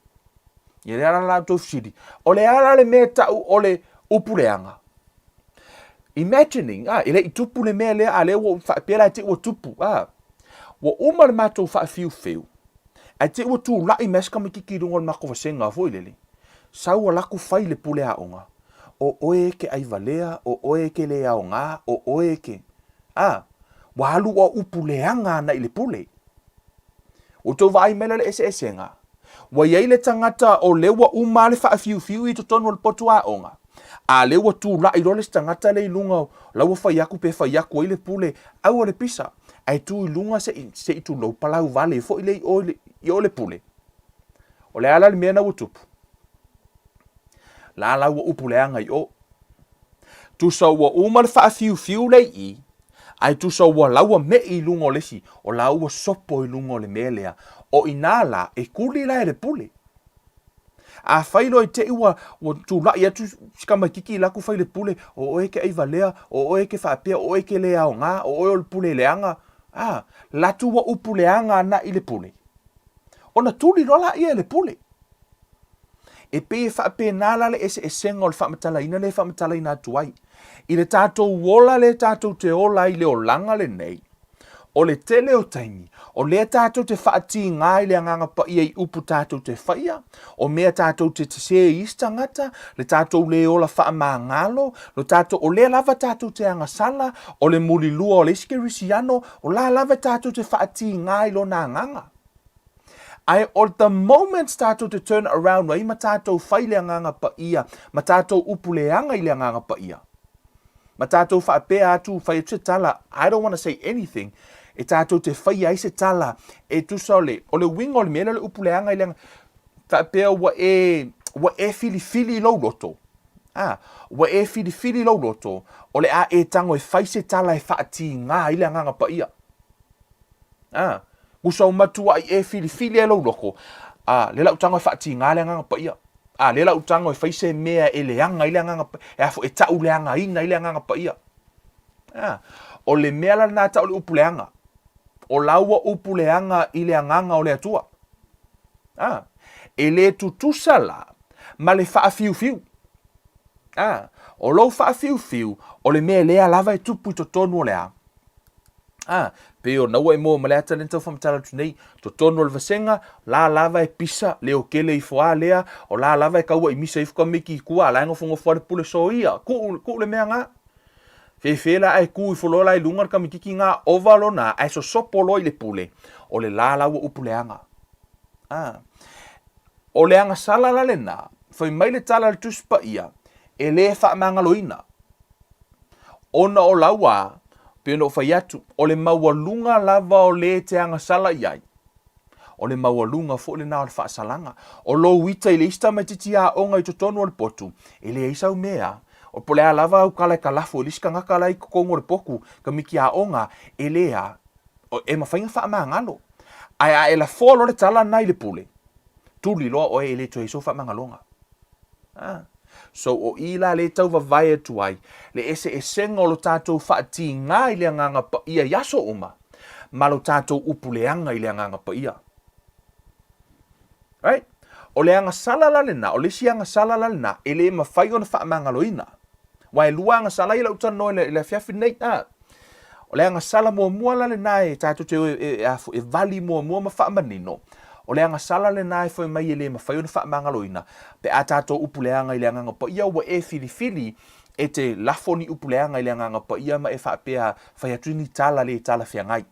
Ia le ala la tau siri. O le ala le mea tau o le upuleanga. Imagining, ele i tupu le mea lea, le wo pera te o tupu. Wo uma le mātou wha fiu fiu. A te o tū lai meska me kiki rungo le mako vasenga foi lele. Sau a laku fai le pule a onga. O oe ke aivalea, o oe ke le ao ngā, o oe ke. Walu o upuleanga na i le pule. O tau vai mele le ese ngā. Wa iei le tangata o lewa uma le wha fiu fiu i to tonu le potua onga. A lewa tū la i role tangata le ilunga lawa whaiaku pe whaiaku i le pule au le pisa. Ai tū ilunga se i tū lau palau vale fo i le i o le pule. O le ala le mea na utupu. La lau wa upu le anga i o. Tu sa wa uma le wha fiu fiu le i. Ai tu sa wa laua me i lunga o lesi. O laua sopo i lunga o le melea. O inala e kuli la e le pule. A whailo i te iwa tu la i atu skama kiki laku whai le pule. O oe ke aivalea, o oe ke whaapea, o oe ke lea o ngā, o oe o le pule leanga. Latu wa upu leanga na i le pule. O na tuli rola i e le pule. E pe e whaape nala le ese senga o le Faamatalaina le Faamatalaina atuai. I le tātou wola le tātou te ola i le o langa le nei. O le tele o taimi, o le tātou te whaati ngai le anganga pa i upu tātou te whaia, o mea tātou te se istangata, le tātou le ola faamagalo, lo tātou o le lava tātou te Agasala, o le mulilua o le iskerisiano, o la lava tātou te whaati ngai lo na anganga. Ai o the moment tātou te turn around, wai ma tātou whai le anganga pa ia, ma tātou upu le anga i le anganga pa ia. Ma tātou whaapea atu whai te tala, I don't want to say anything, e tātou te whai ai se tala, e tusa o le wingo le mele le upu le anga i le whaapea wa e fili lau roto. Wa e fili lau roto, o le a e tango e whai se tala e whaati ngā i le anganga pa ia. Usau matua i e fili e lau loko, le lau tango e whaati ngā le anganga pa ia. Le lau tango e whaise mea e le anga i le anganga pa ia, e tau le anga ina i le anganga pa ia. O le mea la nā tau le upu le anga, o laua upu le anga i le anganga o le atua. E le tutusa la, ma le wha fiu fiu. O lau wha fiu fiu, o le mea lea lava e tupu i to tonu o le a. pe o na ua mo ma le ata le tau whamatala tu nei, to tono le vasenga, la lava e pisa, leo kele I foa lea, o la lava e kaua I misa I fuka miki kua, la ingo fongo fuare pule so ia, ku le mea ngā. Fela ai ku I folola I lunga ka mikiki ngā ovalo na, ai so sopolo I le pule, o le la laua upuleanga. O le agasala la lena, fai mai le tala le tuspa ia, e le faamagaloina. Ona o laua, pe no fai atu, o le maualunga lava o le te agasala iai. O le maualunga fo le na o le faasalanga. O lo wita I le ista mai titi a onga I totonu o le potu, e le isa u mea, o pole a lava au kala kalafo, le iska ngaka lai kukongo le poku, ka miki a onga, e lea, e mawhainga faamagalo. Ai e la folo le tala nai le pule. Tuli loa o e le to iso faamagaloga. So o ila le tau vavai atu ai, le ese e senga o lo tātou whaati ngā I le anganga pa ia yaso uma, ma lo tātou upuleanga I le anganga pa ia. Right? O le agasala la lena, o le si agasala la lena, e le mawhai o na faamagaloina. Wai lua agasala I la utano le fiafi nei, o le agasala mua la lena e tātou te e vali mua ma faamanino. O le agasala le nai foi mai le mawhai o na faamagaloina, pe a tātou upuleanga I le anganga pa ia ua e filifili e te lafoni upuleanga I le anganga pa ia ma e whaapea whai atuni tala le tala whiangai.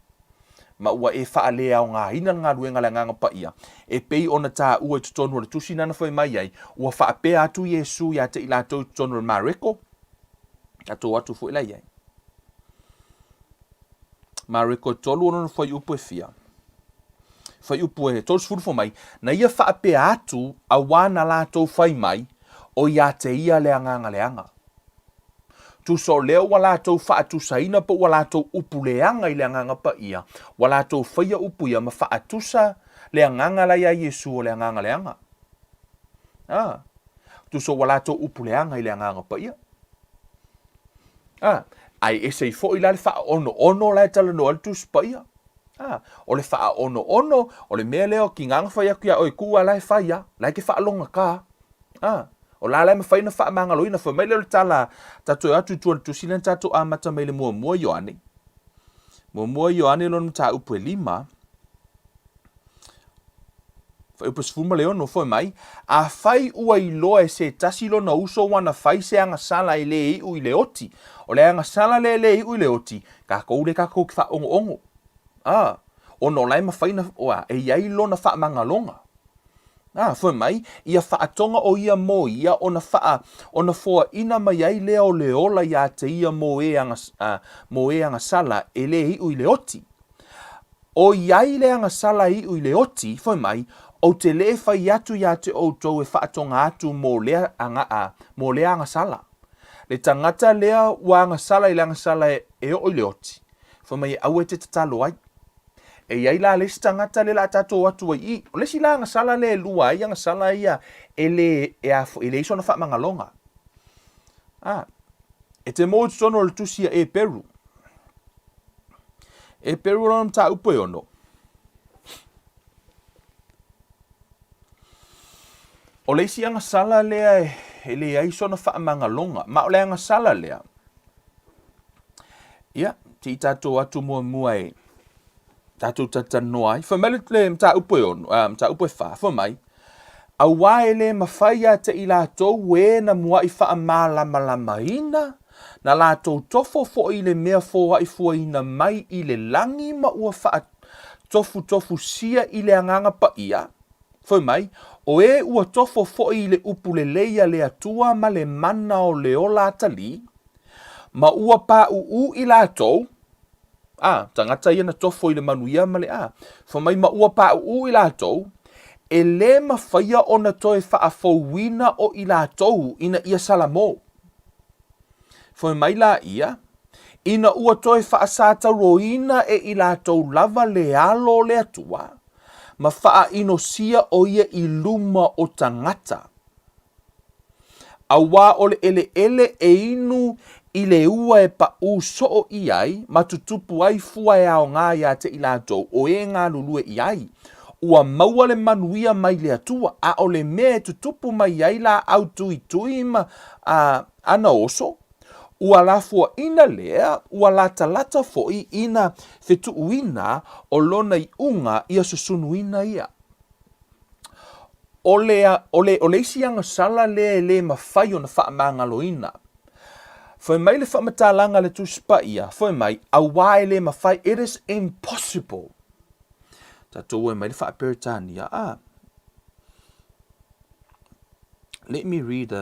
Ma ua e whaalea o ngā hina ngā ruenga le anganga pa ia. E pei ona tā ua I tutonu le tusi nana foi mai ai, ua whaapea atu Yesu ia te I lātou tutonu le mareko, atou atu foi lai ai. Mareko tolu ono foi upu e fia. Fai upu e tolu sfuru fo mai, na ia whaapea atu a wana lātou fai mai o ia te ia leanga leanga. Tu so leo wa lātou whaatu saina pa wa lātou upu leanga I leanga pa ia, wa lātou whaia upu ia ma whaatusa leanga la ia Yesu o leanga leanga. Tu so wa lātou upu leanga I leanga pa ia. Ai ese I fo I la le wha ono la tala no altus pa ia. O le wha ono, o le mea leo ki nganga whai aku ia oi kua lai whai ia, lai ke wha longa ka. O la lai ma whai na wha mangaloina, wha mai leo le tala, tato atu tuan tusilan tato a mata mai le mua Ioane. Mua Ioane lonu ta upu e 5. Whai upu sfuma leo no whai mai, a whai ua I loa e se tasilo na uso wana whai se agasala I le iu I le oti. O le agasala le iu I le oti, ka koule ka kou ki wha ongo. O no lai mawhaina oa, e iai lona faamagaloga. Foi mai, ia whaatonga o ia mo ia, ona foa ina mai ai lea o le ola ia te ia mo e agasala, e le iu I le oti. O iai le agasala iu I le oti, foi mai, o te le whai atu ia te outou e whaatonga atu mo lea agasala. Le tangata lea wa agasala I le agasala e o I le oti. Foi mai, au e te tatalo ai. E iai la le stangata le la tatou atu ai o le sila agasala le lua ai agasala ia e le iso na faamagaloga. E te mo tono le tusia e Peru. E Peru lona ta upo e ono. O le isi agasala lea e le iso na faamagaloga, ma o le agasala lea. Ia, te tatou atu mua e tatou tatano ai. Whamele le mta upo e ono, mta upo e wha, whamai. A wae le mawhaia te I lātou e na mua I wha malama ina, na lātou tofo fo I le mea fo I fua ina mai I le langi ma ua wha tofu sia I le anganga pa ia. Whamai, o e ua tofo fo I le upu le leia le atua ma le mana o le o lātali, ma ua pa I lātou, tangata ia na tofo I le manuia ma le Whamai ma ua pa I lātou, e le mawhaia o na toe whaafauina o I lātou ina ia salamo. Whamai la ia, ina ua toe whaasata roina e I lātou lava le alo le atua, ma wha inosia o ia I luma o tangata. Awa o le ele e inu I le ua e pa so I ai, ma tutupu ai fua e ao ngā ia te I lātou o e ngā lulue I ai. Ua maua le manuia mai le atua, a o le mea tutupu mai ai la au tui ma ana oso. ua la fua ina lea, ua lata fo'i ina fetuuina o lona i unga ia susunuina ia. O le isi agasala lea le mawhai o na faamagaloina. Foi mai le faamatalaina le tuspaia, foi mai, awa le mawhai, it is impossible. Tatou e mai le faaperetania, let me read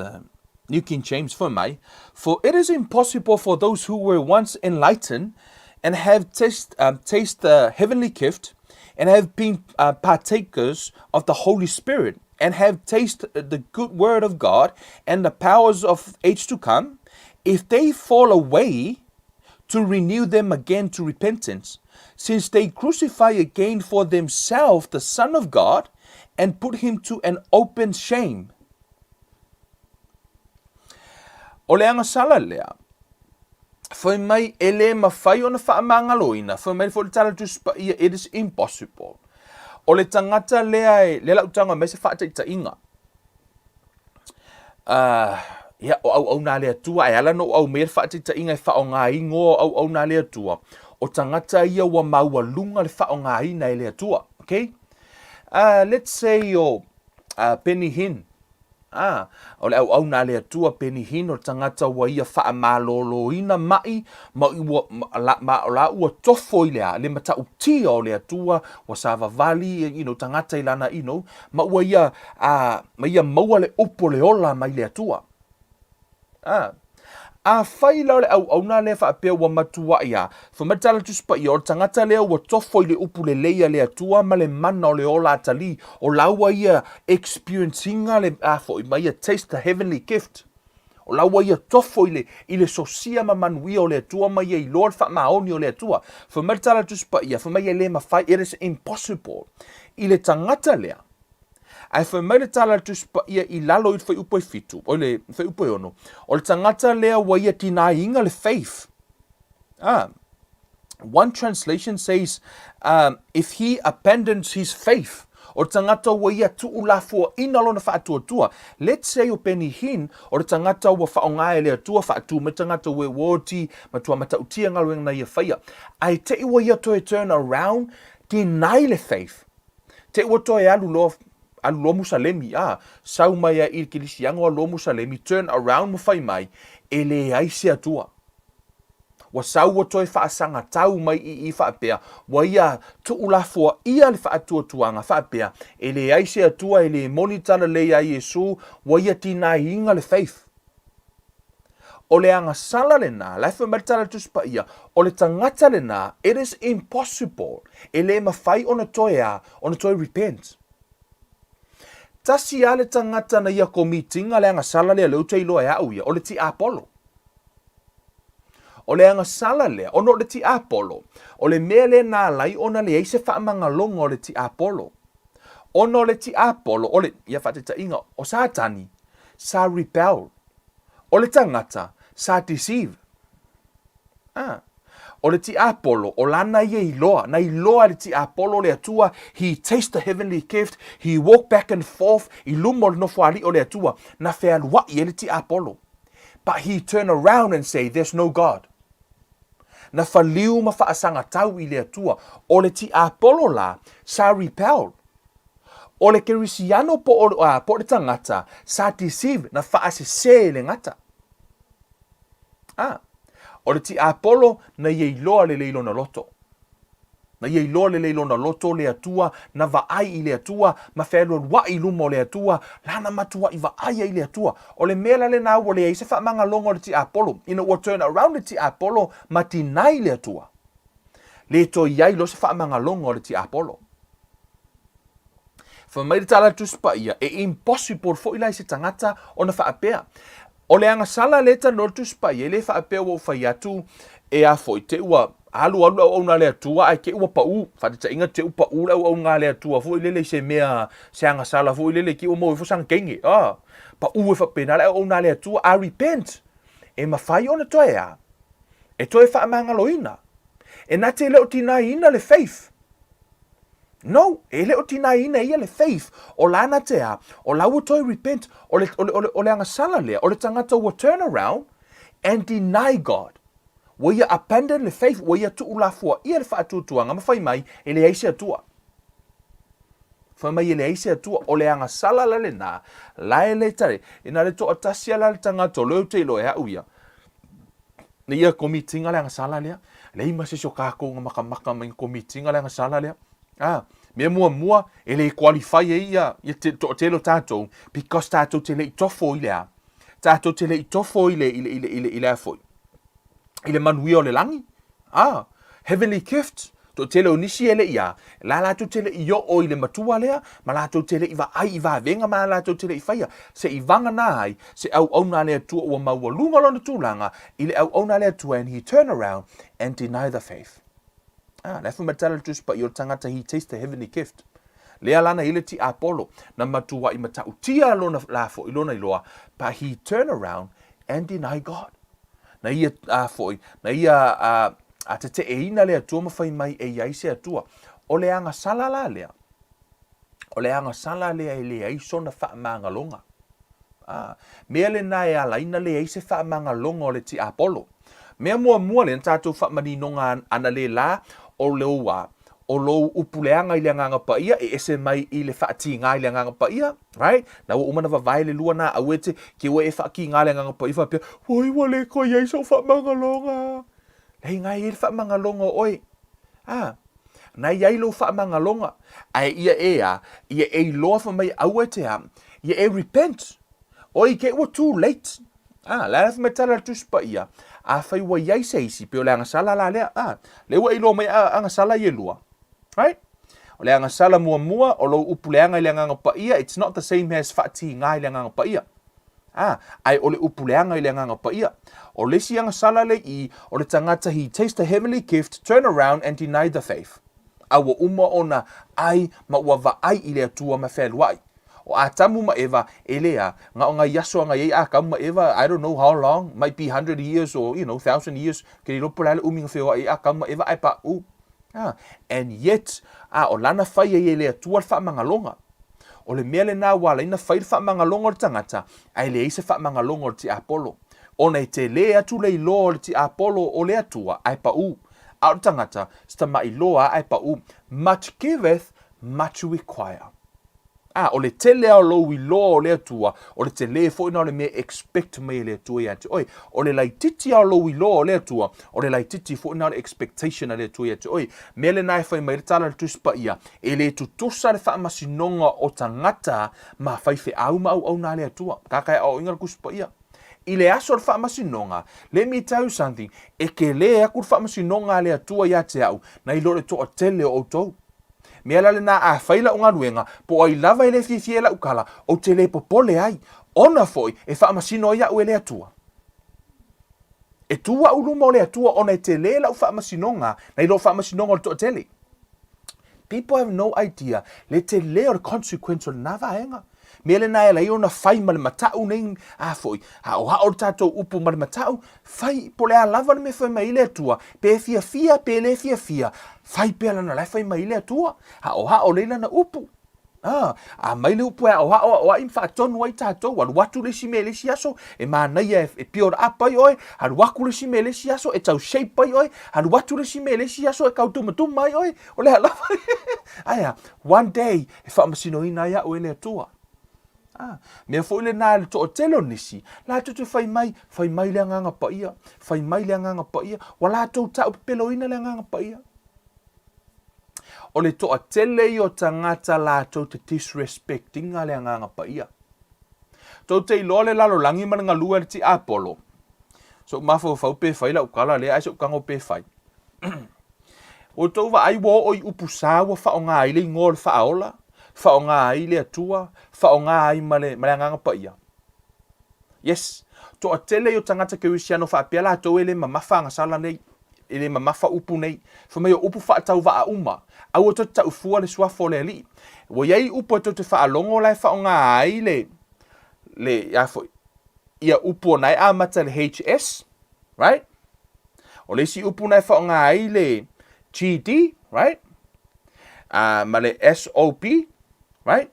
New King James for me. For it is impossible for those who were once enlightened and have tasted the heavenly gift and have been partakers of the Holy Spirit and have tasted the good word of God and the powers of age to come, if they fall away, to renew them again to repentance, since they crucify again for themselves the Son of God and put him to an open shame. O le agasala lea, foi mai ele mawhai o na faamagaloina, foi mai fo le tala tuspaia, it is impossible. O le tangata lea le lautanga me se faataʻitaʻiga. Ia o au nā lea tua, e ala no au mea faataʻitaʻiga e faaogāigo o au nā lea tua. O tangata ia ua maualuga le faaogāina e lea tua, okay? Let's say o Penny Hinn. O le au nā lea tua Penny Hinn o tangata ua ia faamalōlōina mai ma la ua tofo i lea le matautia o lea tua ua savavali, tangata i lana, ma ua ia maua le upo le ola mai lea tua. A whai lau le au nā lea whaapea ua matua ia. Whamatala tuspaia o tangata lea ua tofo i le upu le leia lea tua ma le mana o le ola atali. O laua ia experiencinga le fo i mai taste the heavenly gift. O laua ia tofo i le sosia ma manuia o lea tua ma ia i loa whaamaoni o lea tua. Whamatala tuspaia, whamai le mawhai, it is impossible. I le tangata lea. Ai foi mai le tala tuspaia i lalo i fai upo i fitu, o le fai upo i ono. O le tangata lea wa ia tinainga le faith. One translation says, if he abandons his faith, o le tangata wa ia tuulafua ina lona faatuatua. Let's say o Penny Hinn, o le tangata wa faonga e lea tua faatu, me tangata we woti, matua matautia ngaluenga na ia faia. Ai te iwa ia toe turn around, deny le faith. Te iwa toe alu musalemi, sau mai a il kilisiango alu musalemi, turn around mawhai mai, e leai se atua. Wa sau wa toi whaasanga tau mai i whaapea, wa ia tuulafua ia le whaatua tuanga whaapea, e leai se atua, e le monitana leai Yesu, wa ia tina inga le faith. O le agasala lena, laifa maritala tuspa ia, o le tangata lena, it is impossible, e le mawhai ona toi repent. Tasi ale tangata na ia komitinga le agasala lea leu tei loa e au ia, o le ti Apollo. O le agasala lea, ono le ti Apollo. O le mea le nā lai, ona le eise whaamangalonga o le ti Apollo. Ono le ti Apollo, o le, ia whateta inga, o Satani, sa rebel. O le tangata, sa deceive. O le ti Apollo, o lana ia iloa, na iloa le ti Apollo le atua, he tasted the heavenly gift, he walked back and forth, i lumo le nofoali o le atua, na whea i le ti Apollo. But he turned around and say, there's no God. Na whaliu ma whaasanga tau i le atua, o le ti Apollo la, sa repelled. O le kerisiano po le tangata, sa deceive, na whaasese le ngata. O le ti Apollo na iei loa le leilo na loto. Na iei loa le leilo na loto le atua, na vaai i le atua, ma whaelua wa i lumo le atua, lana matua i vaai i le atua. O le mela le nā wa le eise whaamanga longo le ti Apollo, ina ua turn around le ti Apollo, ma tinai le atua. Le to iai lo se whaamanga longo le ti Apollo. Whamairi tala tuspa ia, e impossible fo ilai se tangata o na whaapea. O le agasala le tano tuspa ia, le whaapea wa whai atu, e a foi te ua, alu au na le atua, ai ke ua pau, whatita inga te upa ula au ngā le atua, fo ilele se mea, se agasala, fo ilele ki o mo e fo sang kenge, pa ue whapena le au na le atua, a repent, e mawhai ona toe a, e toe whaamanga loina, e na te leo tina ina le faith. No, e leo tina ina ia le faith, o lana te a, o lau toi repent, o le agasala lea, o le tangata ua turn around, and deny God. Wa ia abandon le faith, wa ia tu ulafua, ia le whaatutuanga, mawhai mai, e le aise atua. Whai mai e le aise atua, o le agasala la le nā, lae le tare, ina le toa tasia la le tangato, leo te ilo e hauia. Na ia komitinga le agasala lea, le ima se so kako nga makamaka mai komitinga le agasala lea. Mea mua, e le qualify e ia to telo tātou, because tātou te le tofo i lea. Tātou te le tofo i le afoi. I le manuia o le langi. Heavenly gift, to tele o nisi ele ia. La lātou tele i o i le matua lea, ma lātou tele i va ai i va venga, ma lātou tele i whaia. Se i vanga nā ai, se au nā lea tua ua maua lunga lona tūlanga, i le au nā lea tua, and he turn around and deny the faith. Le Faamatalaina tuspa i o tangata he taste the heavenly gift. Lea lana ile ti Apollo, na matua i matau tia lona lafo i lona iloa, but he turn around and deny God. Na ia foi, na ia a te e ina lea tua mawhai mai e iaise atua. O le agasala la lea. O le agasala lea e lea i sona faamagaloga. Mea le nā e alaina lea i se faamagaloga o le ti Apollo. Mea mua le tātou whamaninonga ana le la o leua. O lou upuleanga i le nganga paia e ese mai i le whaatinga i le nganga paia, right? Na ua umana wawai le lua na awete ke ua e whaaki ngā le nganga paia whapea, oi wale ko iei so whaamangalonga. Hei ngai e le whaamangalonga oi. Na iei lo whaamangalonga. Ai ia ia e loa whamai awete ia e repent. Oi ke ua too late. La Faamatalaina tuspa ia. Whai wa iei se isi pe o le agasala la lea. Le ua i lo mai agasala i e lua. Right? O le agasala mua o lo upuleanga i le nganga paia, it's not the same as whaati ngā i le nganga paia. Ai o le upuleanga i le nganga paia. O le si agasala le i, o le tangata he taste the heavenly gift, turn around and deny the faith. Awa uma ona ai ma ua vaai i le atua ma whelwai. O a tamu ma eva e lea, nga o nga yaso nga iei a kamu ma eva, I don't know how long, might be 100 years or, 1,000 years, ke li lopo lale uminga whewa e a kamu ma eva ai pa u. And yet, o lana whai e lea tua le whaamangalonga. O le mea le nā wala ina whai le whaamangalonga o le tangata, ai le eise whaamangalonga o le ti Apollo. O nei te lea atu le iloa o le ti Apollo o le atua, ai pa u. A le tangata, sta ma iloa ai pa u. Much giveth, much require. O le tele au lo i loa o le atua, o le tele fo ina o le mea expect me le atua i ati. Oi, o le laititi au lo i loa o le atua, o le laititi fo ina o le expectation a le atua i ati. Oi, mea le nai whai mai ritala le tuspa ia, e le tutusa le whaamasinonga o tangata ma whai whi au na le atua. Kakai au inga le kuspa ia. I le aso le whaamasinonga, let me tell you something, e ke le aku le whaamasinonga le atua i ati au, na i lo le toa tele o tau. Mea lale na a whaila o ngā ruenga, po ai lava ele fiela ukala, o te le popole ai, ona foi, e whaamasino ia ue le atua. E tua uluma o le atua, ona e te le lau whaamasinonga, na i lo whaamasinonga o le toa tele. People have no idea, le te le o le consequence o le nā vaenga. Mea le nā e lai ona whai ma le matau nei, foi, o hao le tātou upu ma le matau, whai, po le a lava le me whai mai le atua, pe fia, pe le fia, whai pe lana lai whai mai le atua, o hao le lana upu. Mai le upu o hao o im whaatonu ai tātou, alu watu le si me le si aso, e mānai e piora apai oi, alu waku le si me le si aso, e tau shape ai oi, alu watu le si me le si aso, e kautumatuma ai oi, o le halawa. Aia, one day, e whaamasino ina ia o le atua. Mea fo ile nā le toa telo nisi, la tutu whai mai le anganga paia, wa la tau tau pelo ina le anganga paia. O le toa tele i o tangata la tau te disrespectinga le anganga paia. Tau te ilo le lalo langi mana ngā lua le ti Apollo. So mafo fau pe whai la ukala le aiso ukango pe whai. O tau wa ai wo oi upu sawa wha o ngā ile ngō le wha aola. Whaonga ai le atua, whaonga ai male anganga paia. Yes, toa tele o tangata kewisiano whaapea la tau ele mamafa agasala nei, ele mamafa upu nei, whamai o upu whaatau wa uma, au o tau fua le suafo le ali. Wa iei upu ato te whaalongo lai whaonga ai ia upu o nai amata le HS, right? O le si upu nai whaonga ai le GD, right? Ma le SOP, right?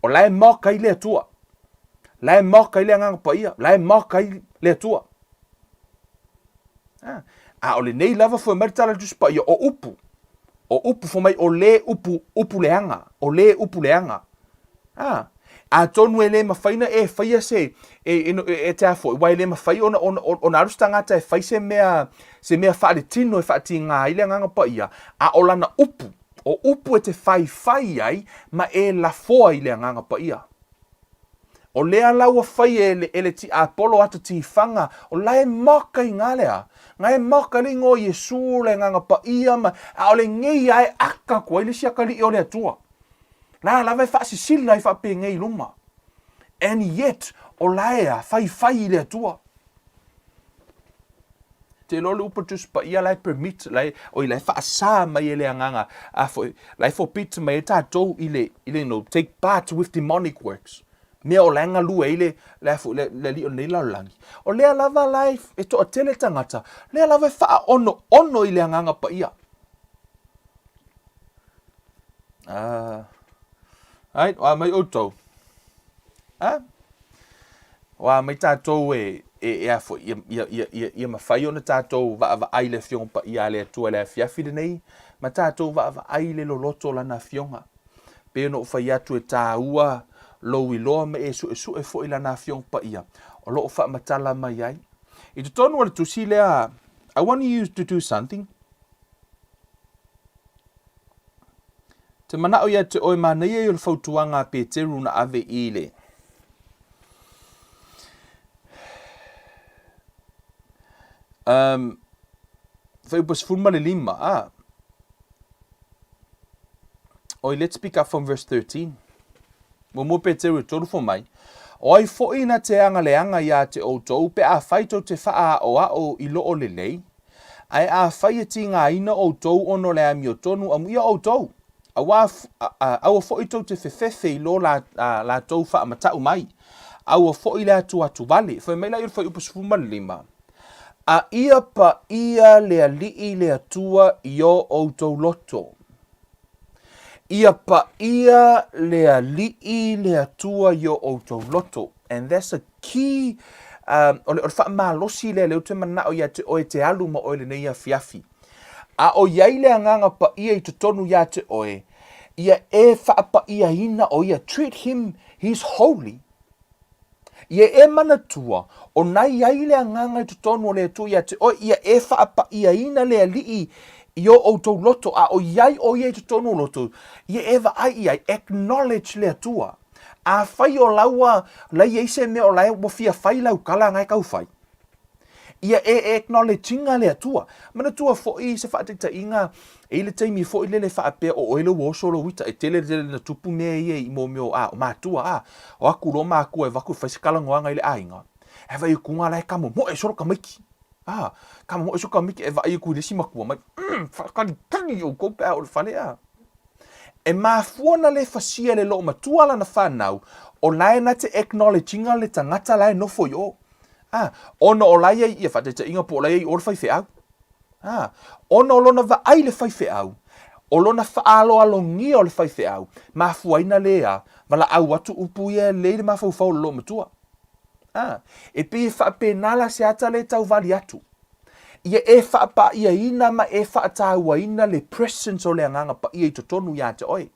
O lai moka i le atua. Lai moka i le anganga paia. Lai moka i le atua. A o le nei lava foi maritala tu spa ia o upu fo mai o le upu leanga o le upu leanga a tonu ele mafaina e faia se e te afo wai le mafai ona arustanga te fai se mea fa le tino e fa tinga ile nganga pa ia a olana upu e te fai ai ma e la foa ile nganga pa ia o lea laua fai ele ti apolo atu ti fanga o lae maka i ngalea ngai maka li ngo Yesu le nganga pa ia ma a ole ngei ai aka ko ile sia kali ole atua la vai fa sisila i fa pe ngei luma and yet o lae fai le atua te lolo upatus pa ia lai permit lai o lai fa sa mai ele nganga a fo lai for pit mai ta to ile no take part with demonic works me o langa lu ele le li o nei la langi o le lava life e to tele tangata le lava fa ono ile nganga pa ia ai wa mai oto wa mai tato e afo ia mafai ona tato va ai le fiong pa ia le tu le fiafi de nei ma tato va ai le loloto lana fionga pe no fa ia tu e taua lo i lo me e su e fo ila na fiong pa ia o lo fa matala mai ai I te tonu ala tu si lea I want you to do something te mana o ia te oi mana ia i o le fautuanga pe teru na ave i le fai upas fulma le lima oi let's pick up from verse 13 mo pe te tolu fo mai oi fo ina te anga leanga ia te o tou pe a faito te faa o I lo o le lei ai a fai ti nga ina o tou ono le ami o tonu amu ia o tou au fo ito te fefefe I lo la tou fa matau mai au fo ile atu vale fo mai la il fo upus fuma lima a ia pa ia le ali le atua yo o tou loto ia pa ia le ali'i le atua yo o tou loto. And that's a key, o le wha malosi le leo te mana o ia te oe te alu ma oe le nei a fiafi. A o iai le anganga pa ia I te tonu ia te oe, ia e wha pa ia ina o ia treat him, he's holy. Ia e mana tua, o nai iai le anganga I te tonu o le atua ia te oe, ia e wha pa ia ina le ali'i Yo o tau loto a o iai o iai te tonu loto. Ia eva ai iai acknowledge le atua. A fai o laua, lai eise me o lai mo fia fai lau kala ngai kau fai. Ia e acknowledginga le atua. Mana tua fo I se whaatikta inga, e le taimi fo I le whaapea o oilo wosolo wita, e tele na tupu mea ia I mo meo o mātua o aku lo māku e waku whaise kalangoanga I le ainga. Hewa I kunga lai kamo, mo e soro ka maiki. Kama mo so ka miki e vai ku lesi makua mai kali o ko pa o fale e ma fuana le fasia le lo matua la na fanau o lai na te acknowledginga le tangata lai no fo yo ono o lai ia fa te inga po lai o fai fe au ono lo na va ai le fai fe au o lo na fa alo ngi o le fai fe au ma fuaina le mala au watu upu ia le ma fo lo matua e pe fa penala se ata le tau vali atu. Ia e fa pa ia ina ma e fa taua ina le presence o le anganga pa ia I to tonu ia te oi.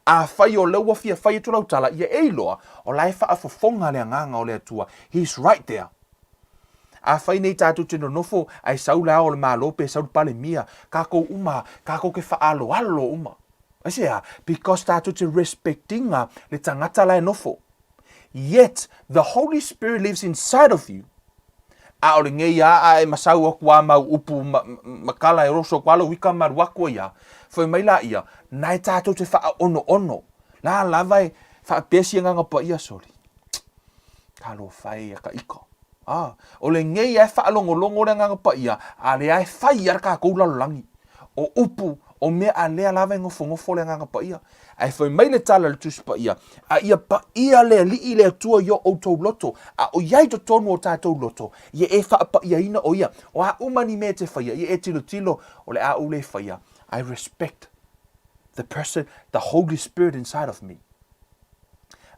A fai o leua fia fai tu lau tala ia e loa o lai fa a fofonga le anganga o le atua. He's right there. A fai nei tātu te nofo ai saula o le malope saul pale mia kako uma kako ke fa alo uma. Asea because tātu te respectinga le tangata lai nofo. Yet, the Holy Spirit lives inside of you. A ole ngei e masau aku mau upu makala e roso kwalo wika maruako ia. Foi mai la ia, nai tātou te wha ono. La lavai wha pesi nganga pa ia sori. Kalo whai ka iko. Ole ngei wha longo le nganga pa ia, a le ai whai ar ka koulalo langi. O upu, o mea a lea lavai ngofo le nganga pa ia. Ai foi mai le tala le tusi pa ia. A ia pa ia le li le atua yo o tau loto. A o iai to tonu o tātou loto. Ia e wha pa ia ina o ia. O a umani me te whaia. Ia e tilo o le a ule whaia. I respect the person, the Holy Spirit inside of me.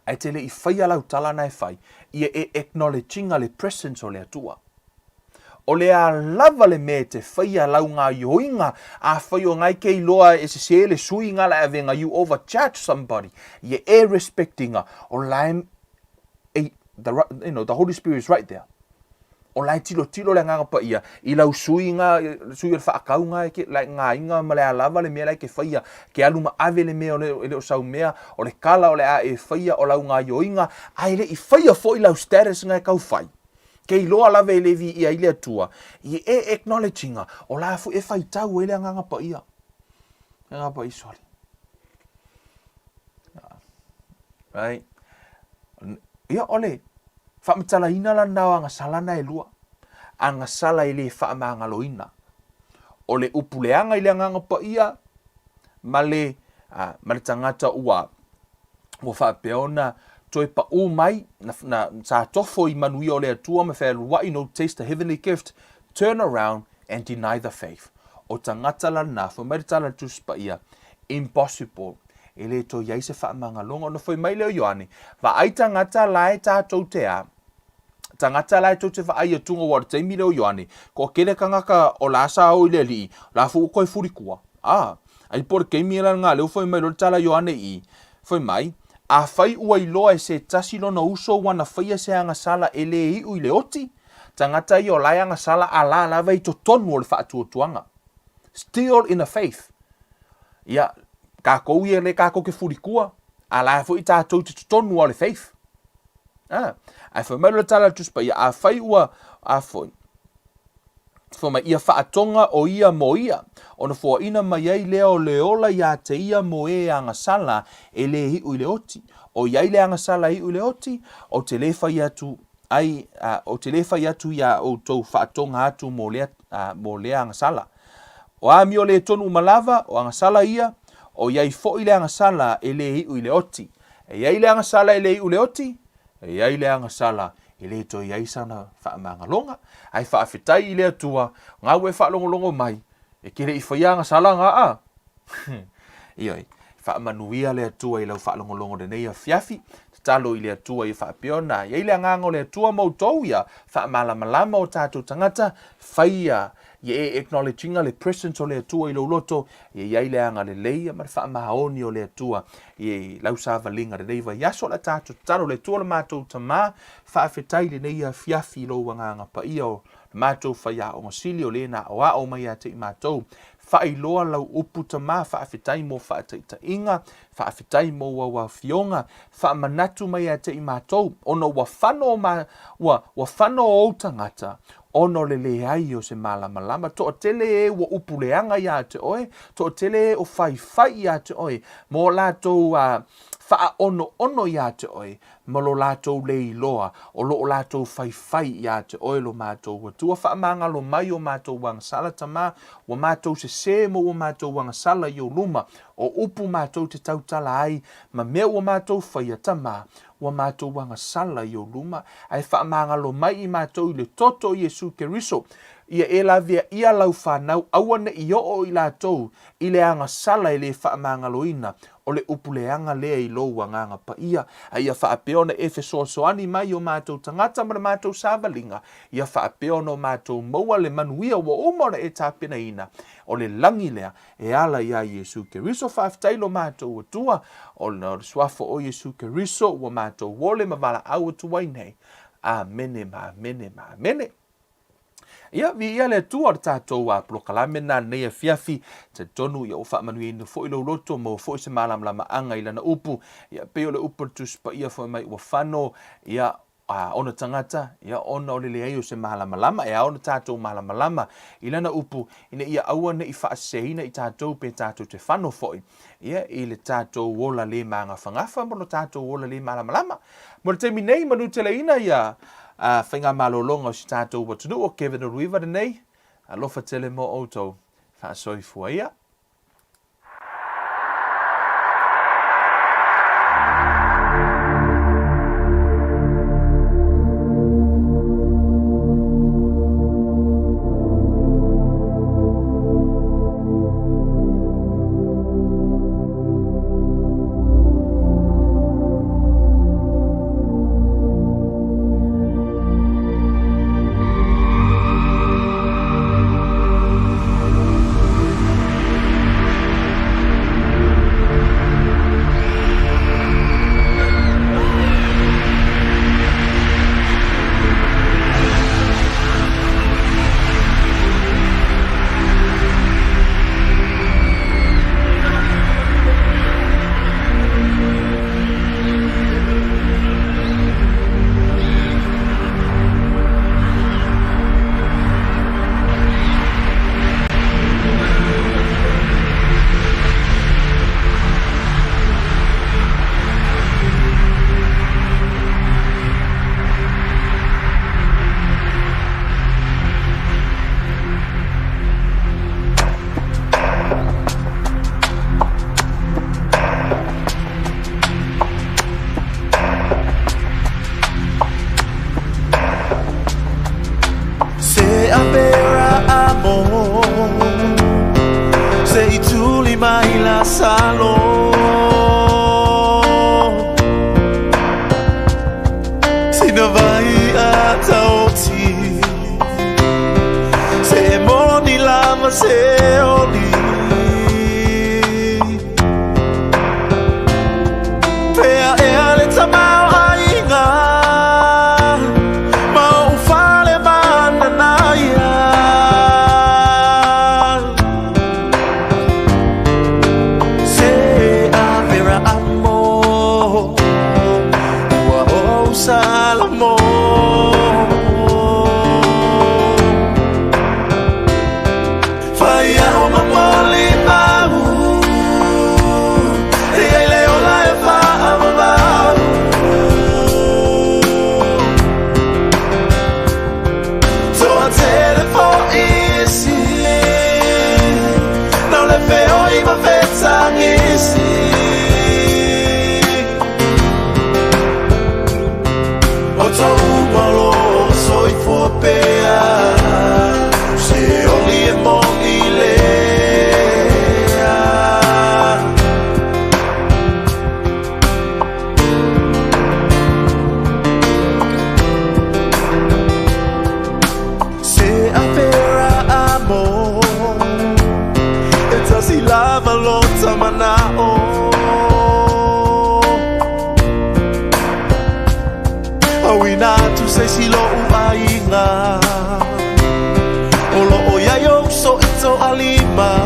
Ai te le I whaia lau tala nai whai. Ia e acknowledginga le presence o le atua. o le a lava le me te whaia lau ngā yoinga a whaio ngai kei loa e se le sui ngala e venga you overcharge somebody. Ye e respectinga o lai the Holy Spirit is right there. O lai tilo le nganga pa ia I lau sui le whaakau ngā ke lai ngā inga ma le a lava le mea lai ke whaia ke aluma ave le mea o le o sau mea o le kala o le a e whaia o lau ngā yoinga ai le I whaia fo I lau status ngai kau whai ke loa lava e levi ia I le atua I e acknowledginga o la fu e whai tau e le nganga pa ia nganga pa I sorry right ia ole Faamatalaina la nao Agasala na e lua. Agasala I le faamagaloina. O le upuleanga I le anganga pa ia. Ma le tangata ua whaapeona toi pa o mai na sa tofo I manui o le atua me whea luai no taste the heavenly gift. Turn around and deny the faith. O tangata la na whamaritala tus pa ia. Impossible. E le to iai se faamagaloga no foi mai leo Ioane. Va ai tangata la e tātou te a. Tangata lai tau te whaai a tunga wara teimi leo Ioane, ko kele kangaka o la asa au I le li, la fu koe furikua. Ai pore keimi la ngā leo whai mai lo tala Ioane I, whai mai, a whai ua I loa e se tasi lona uso wana whaia se Agasala e le I ui le oti, tangata I o lai Agasala a la lava I to tonu o le whaatua tuanga. Still in the faith. Ia, kako ia le kako ke furikua, a la fu I tātou te tonu o le faith. Ai whai mai lo tala tuspa ia a whai ua a whai. Whai mai ia whaatonga o ia mo ia. Ona fua ina mai ai leo leola ia te ia mo e Agasala e le hi ui le oti. O iai le Agasala hi ui le oti. O te le whai atu ai o te le whai atu ia o tau whaatonga atu mo le Agasala. O a mi o le tonu malava o Agasala ia. O iai fo I le Agasala e le hi ui le oti. E iai le Agasala e le hi ui le oti. E iai le Agasala e le to iai sana faamagaloga ai faafetai I le atua ngā ue faalongolongo mai e kele I whaia Agasala ngā a ioi faamanuia le atua I lau faalongolongo de nei a fiafi talo I le atua I faapeona iai le angango le atua mautou ia faamalamalama o tātou tangata whaia Ye e acknowledginga le presence o le atua I lo loto ye iai le anga le leia ma le faamahaoni o le atua ye lau savalinga le nei vai aso la tātou talo le atua le mātou tamā faafetai le nei a fiafi lo wanganga pa ia o le mātou whaia o ngasili o le na o a o mai a te I mātou whaailoa lau upu tamā faafetai mo faataitainga faafetai mo wa fionga faamanatu mai a te I mātou ono wa whano o tangata ono le leai o se malamalama to tele e wa upuleanga ia te oe to tele e o whai ia te oe mo latou wha ono ia te oe mo lo latou lei loa o lo latou whai ia te oe lo mātou watua whaamangalo mai o mātou Agasala tamā wa mātou se mo o mātou Agasala I o luma o upu mātou te tautala ai ma mea o mātou whaia tamā wa mātou Agasala I o luma ai whaamangalo mai I mātou I le toto Iesu Keriso ia e la via ia lau whanau awane I o I lātou I le Agasala I le whaamangaloina o le upuleanga lea I lo wanganga pa ia ai ia whaapeona e fesoasoani mai o mātou tangata ma le mātou savalinga ia whaapeona o mātou maua le manuia wa umora e tāpena ina o le langi lea e ala ia Iesu Keriso whaaftailo mātou atua o le swafo o Iesu Keriso wa mātou wole ma wala au atua nei amene ma amene ma amene Ia vi ia le tua o tātou a prokalame na nei a fiafi te tonu ia o whaamanuia ina fo ilo loto mo fo se malamlama anga ila na upu ia peo le upu tuspa ia fo mai ua whano ia ona tangata ia ona o le leai o se malamalama e ona tātou malamalama ila na upu ina ia aua ne I whaasehina I tātou pe tātou te whano foi ia I le tātou wola le maanga whangafa mo no tātou wola le malamalama mo le temi nei manu te leina ia whainga malolonga o si tātou watunu o Kevin o Ruiva nei alofa tele mo outou whaasoifua ia
se oli pea e ale tamau ainga mau ufale mananaya se avera amor ua o salamo silo uainga olo o yayo so ito alima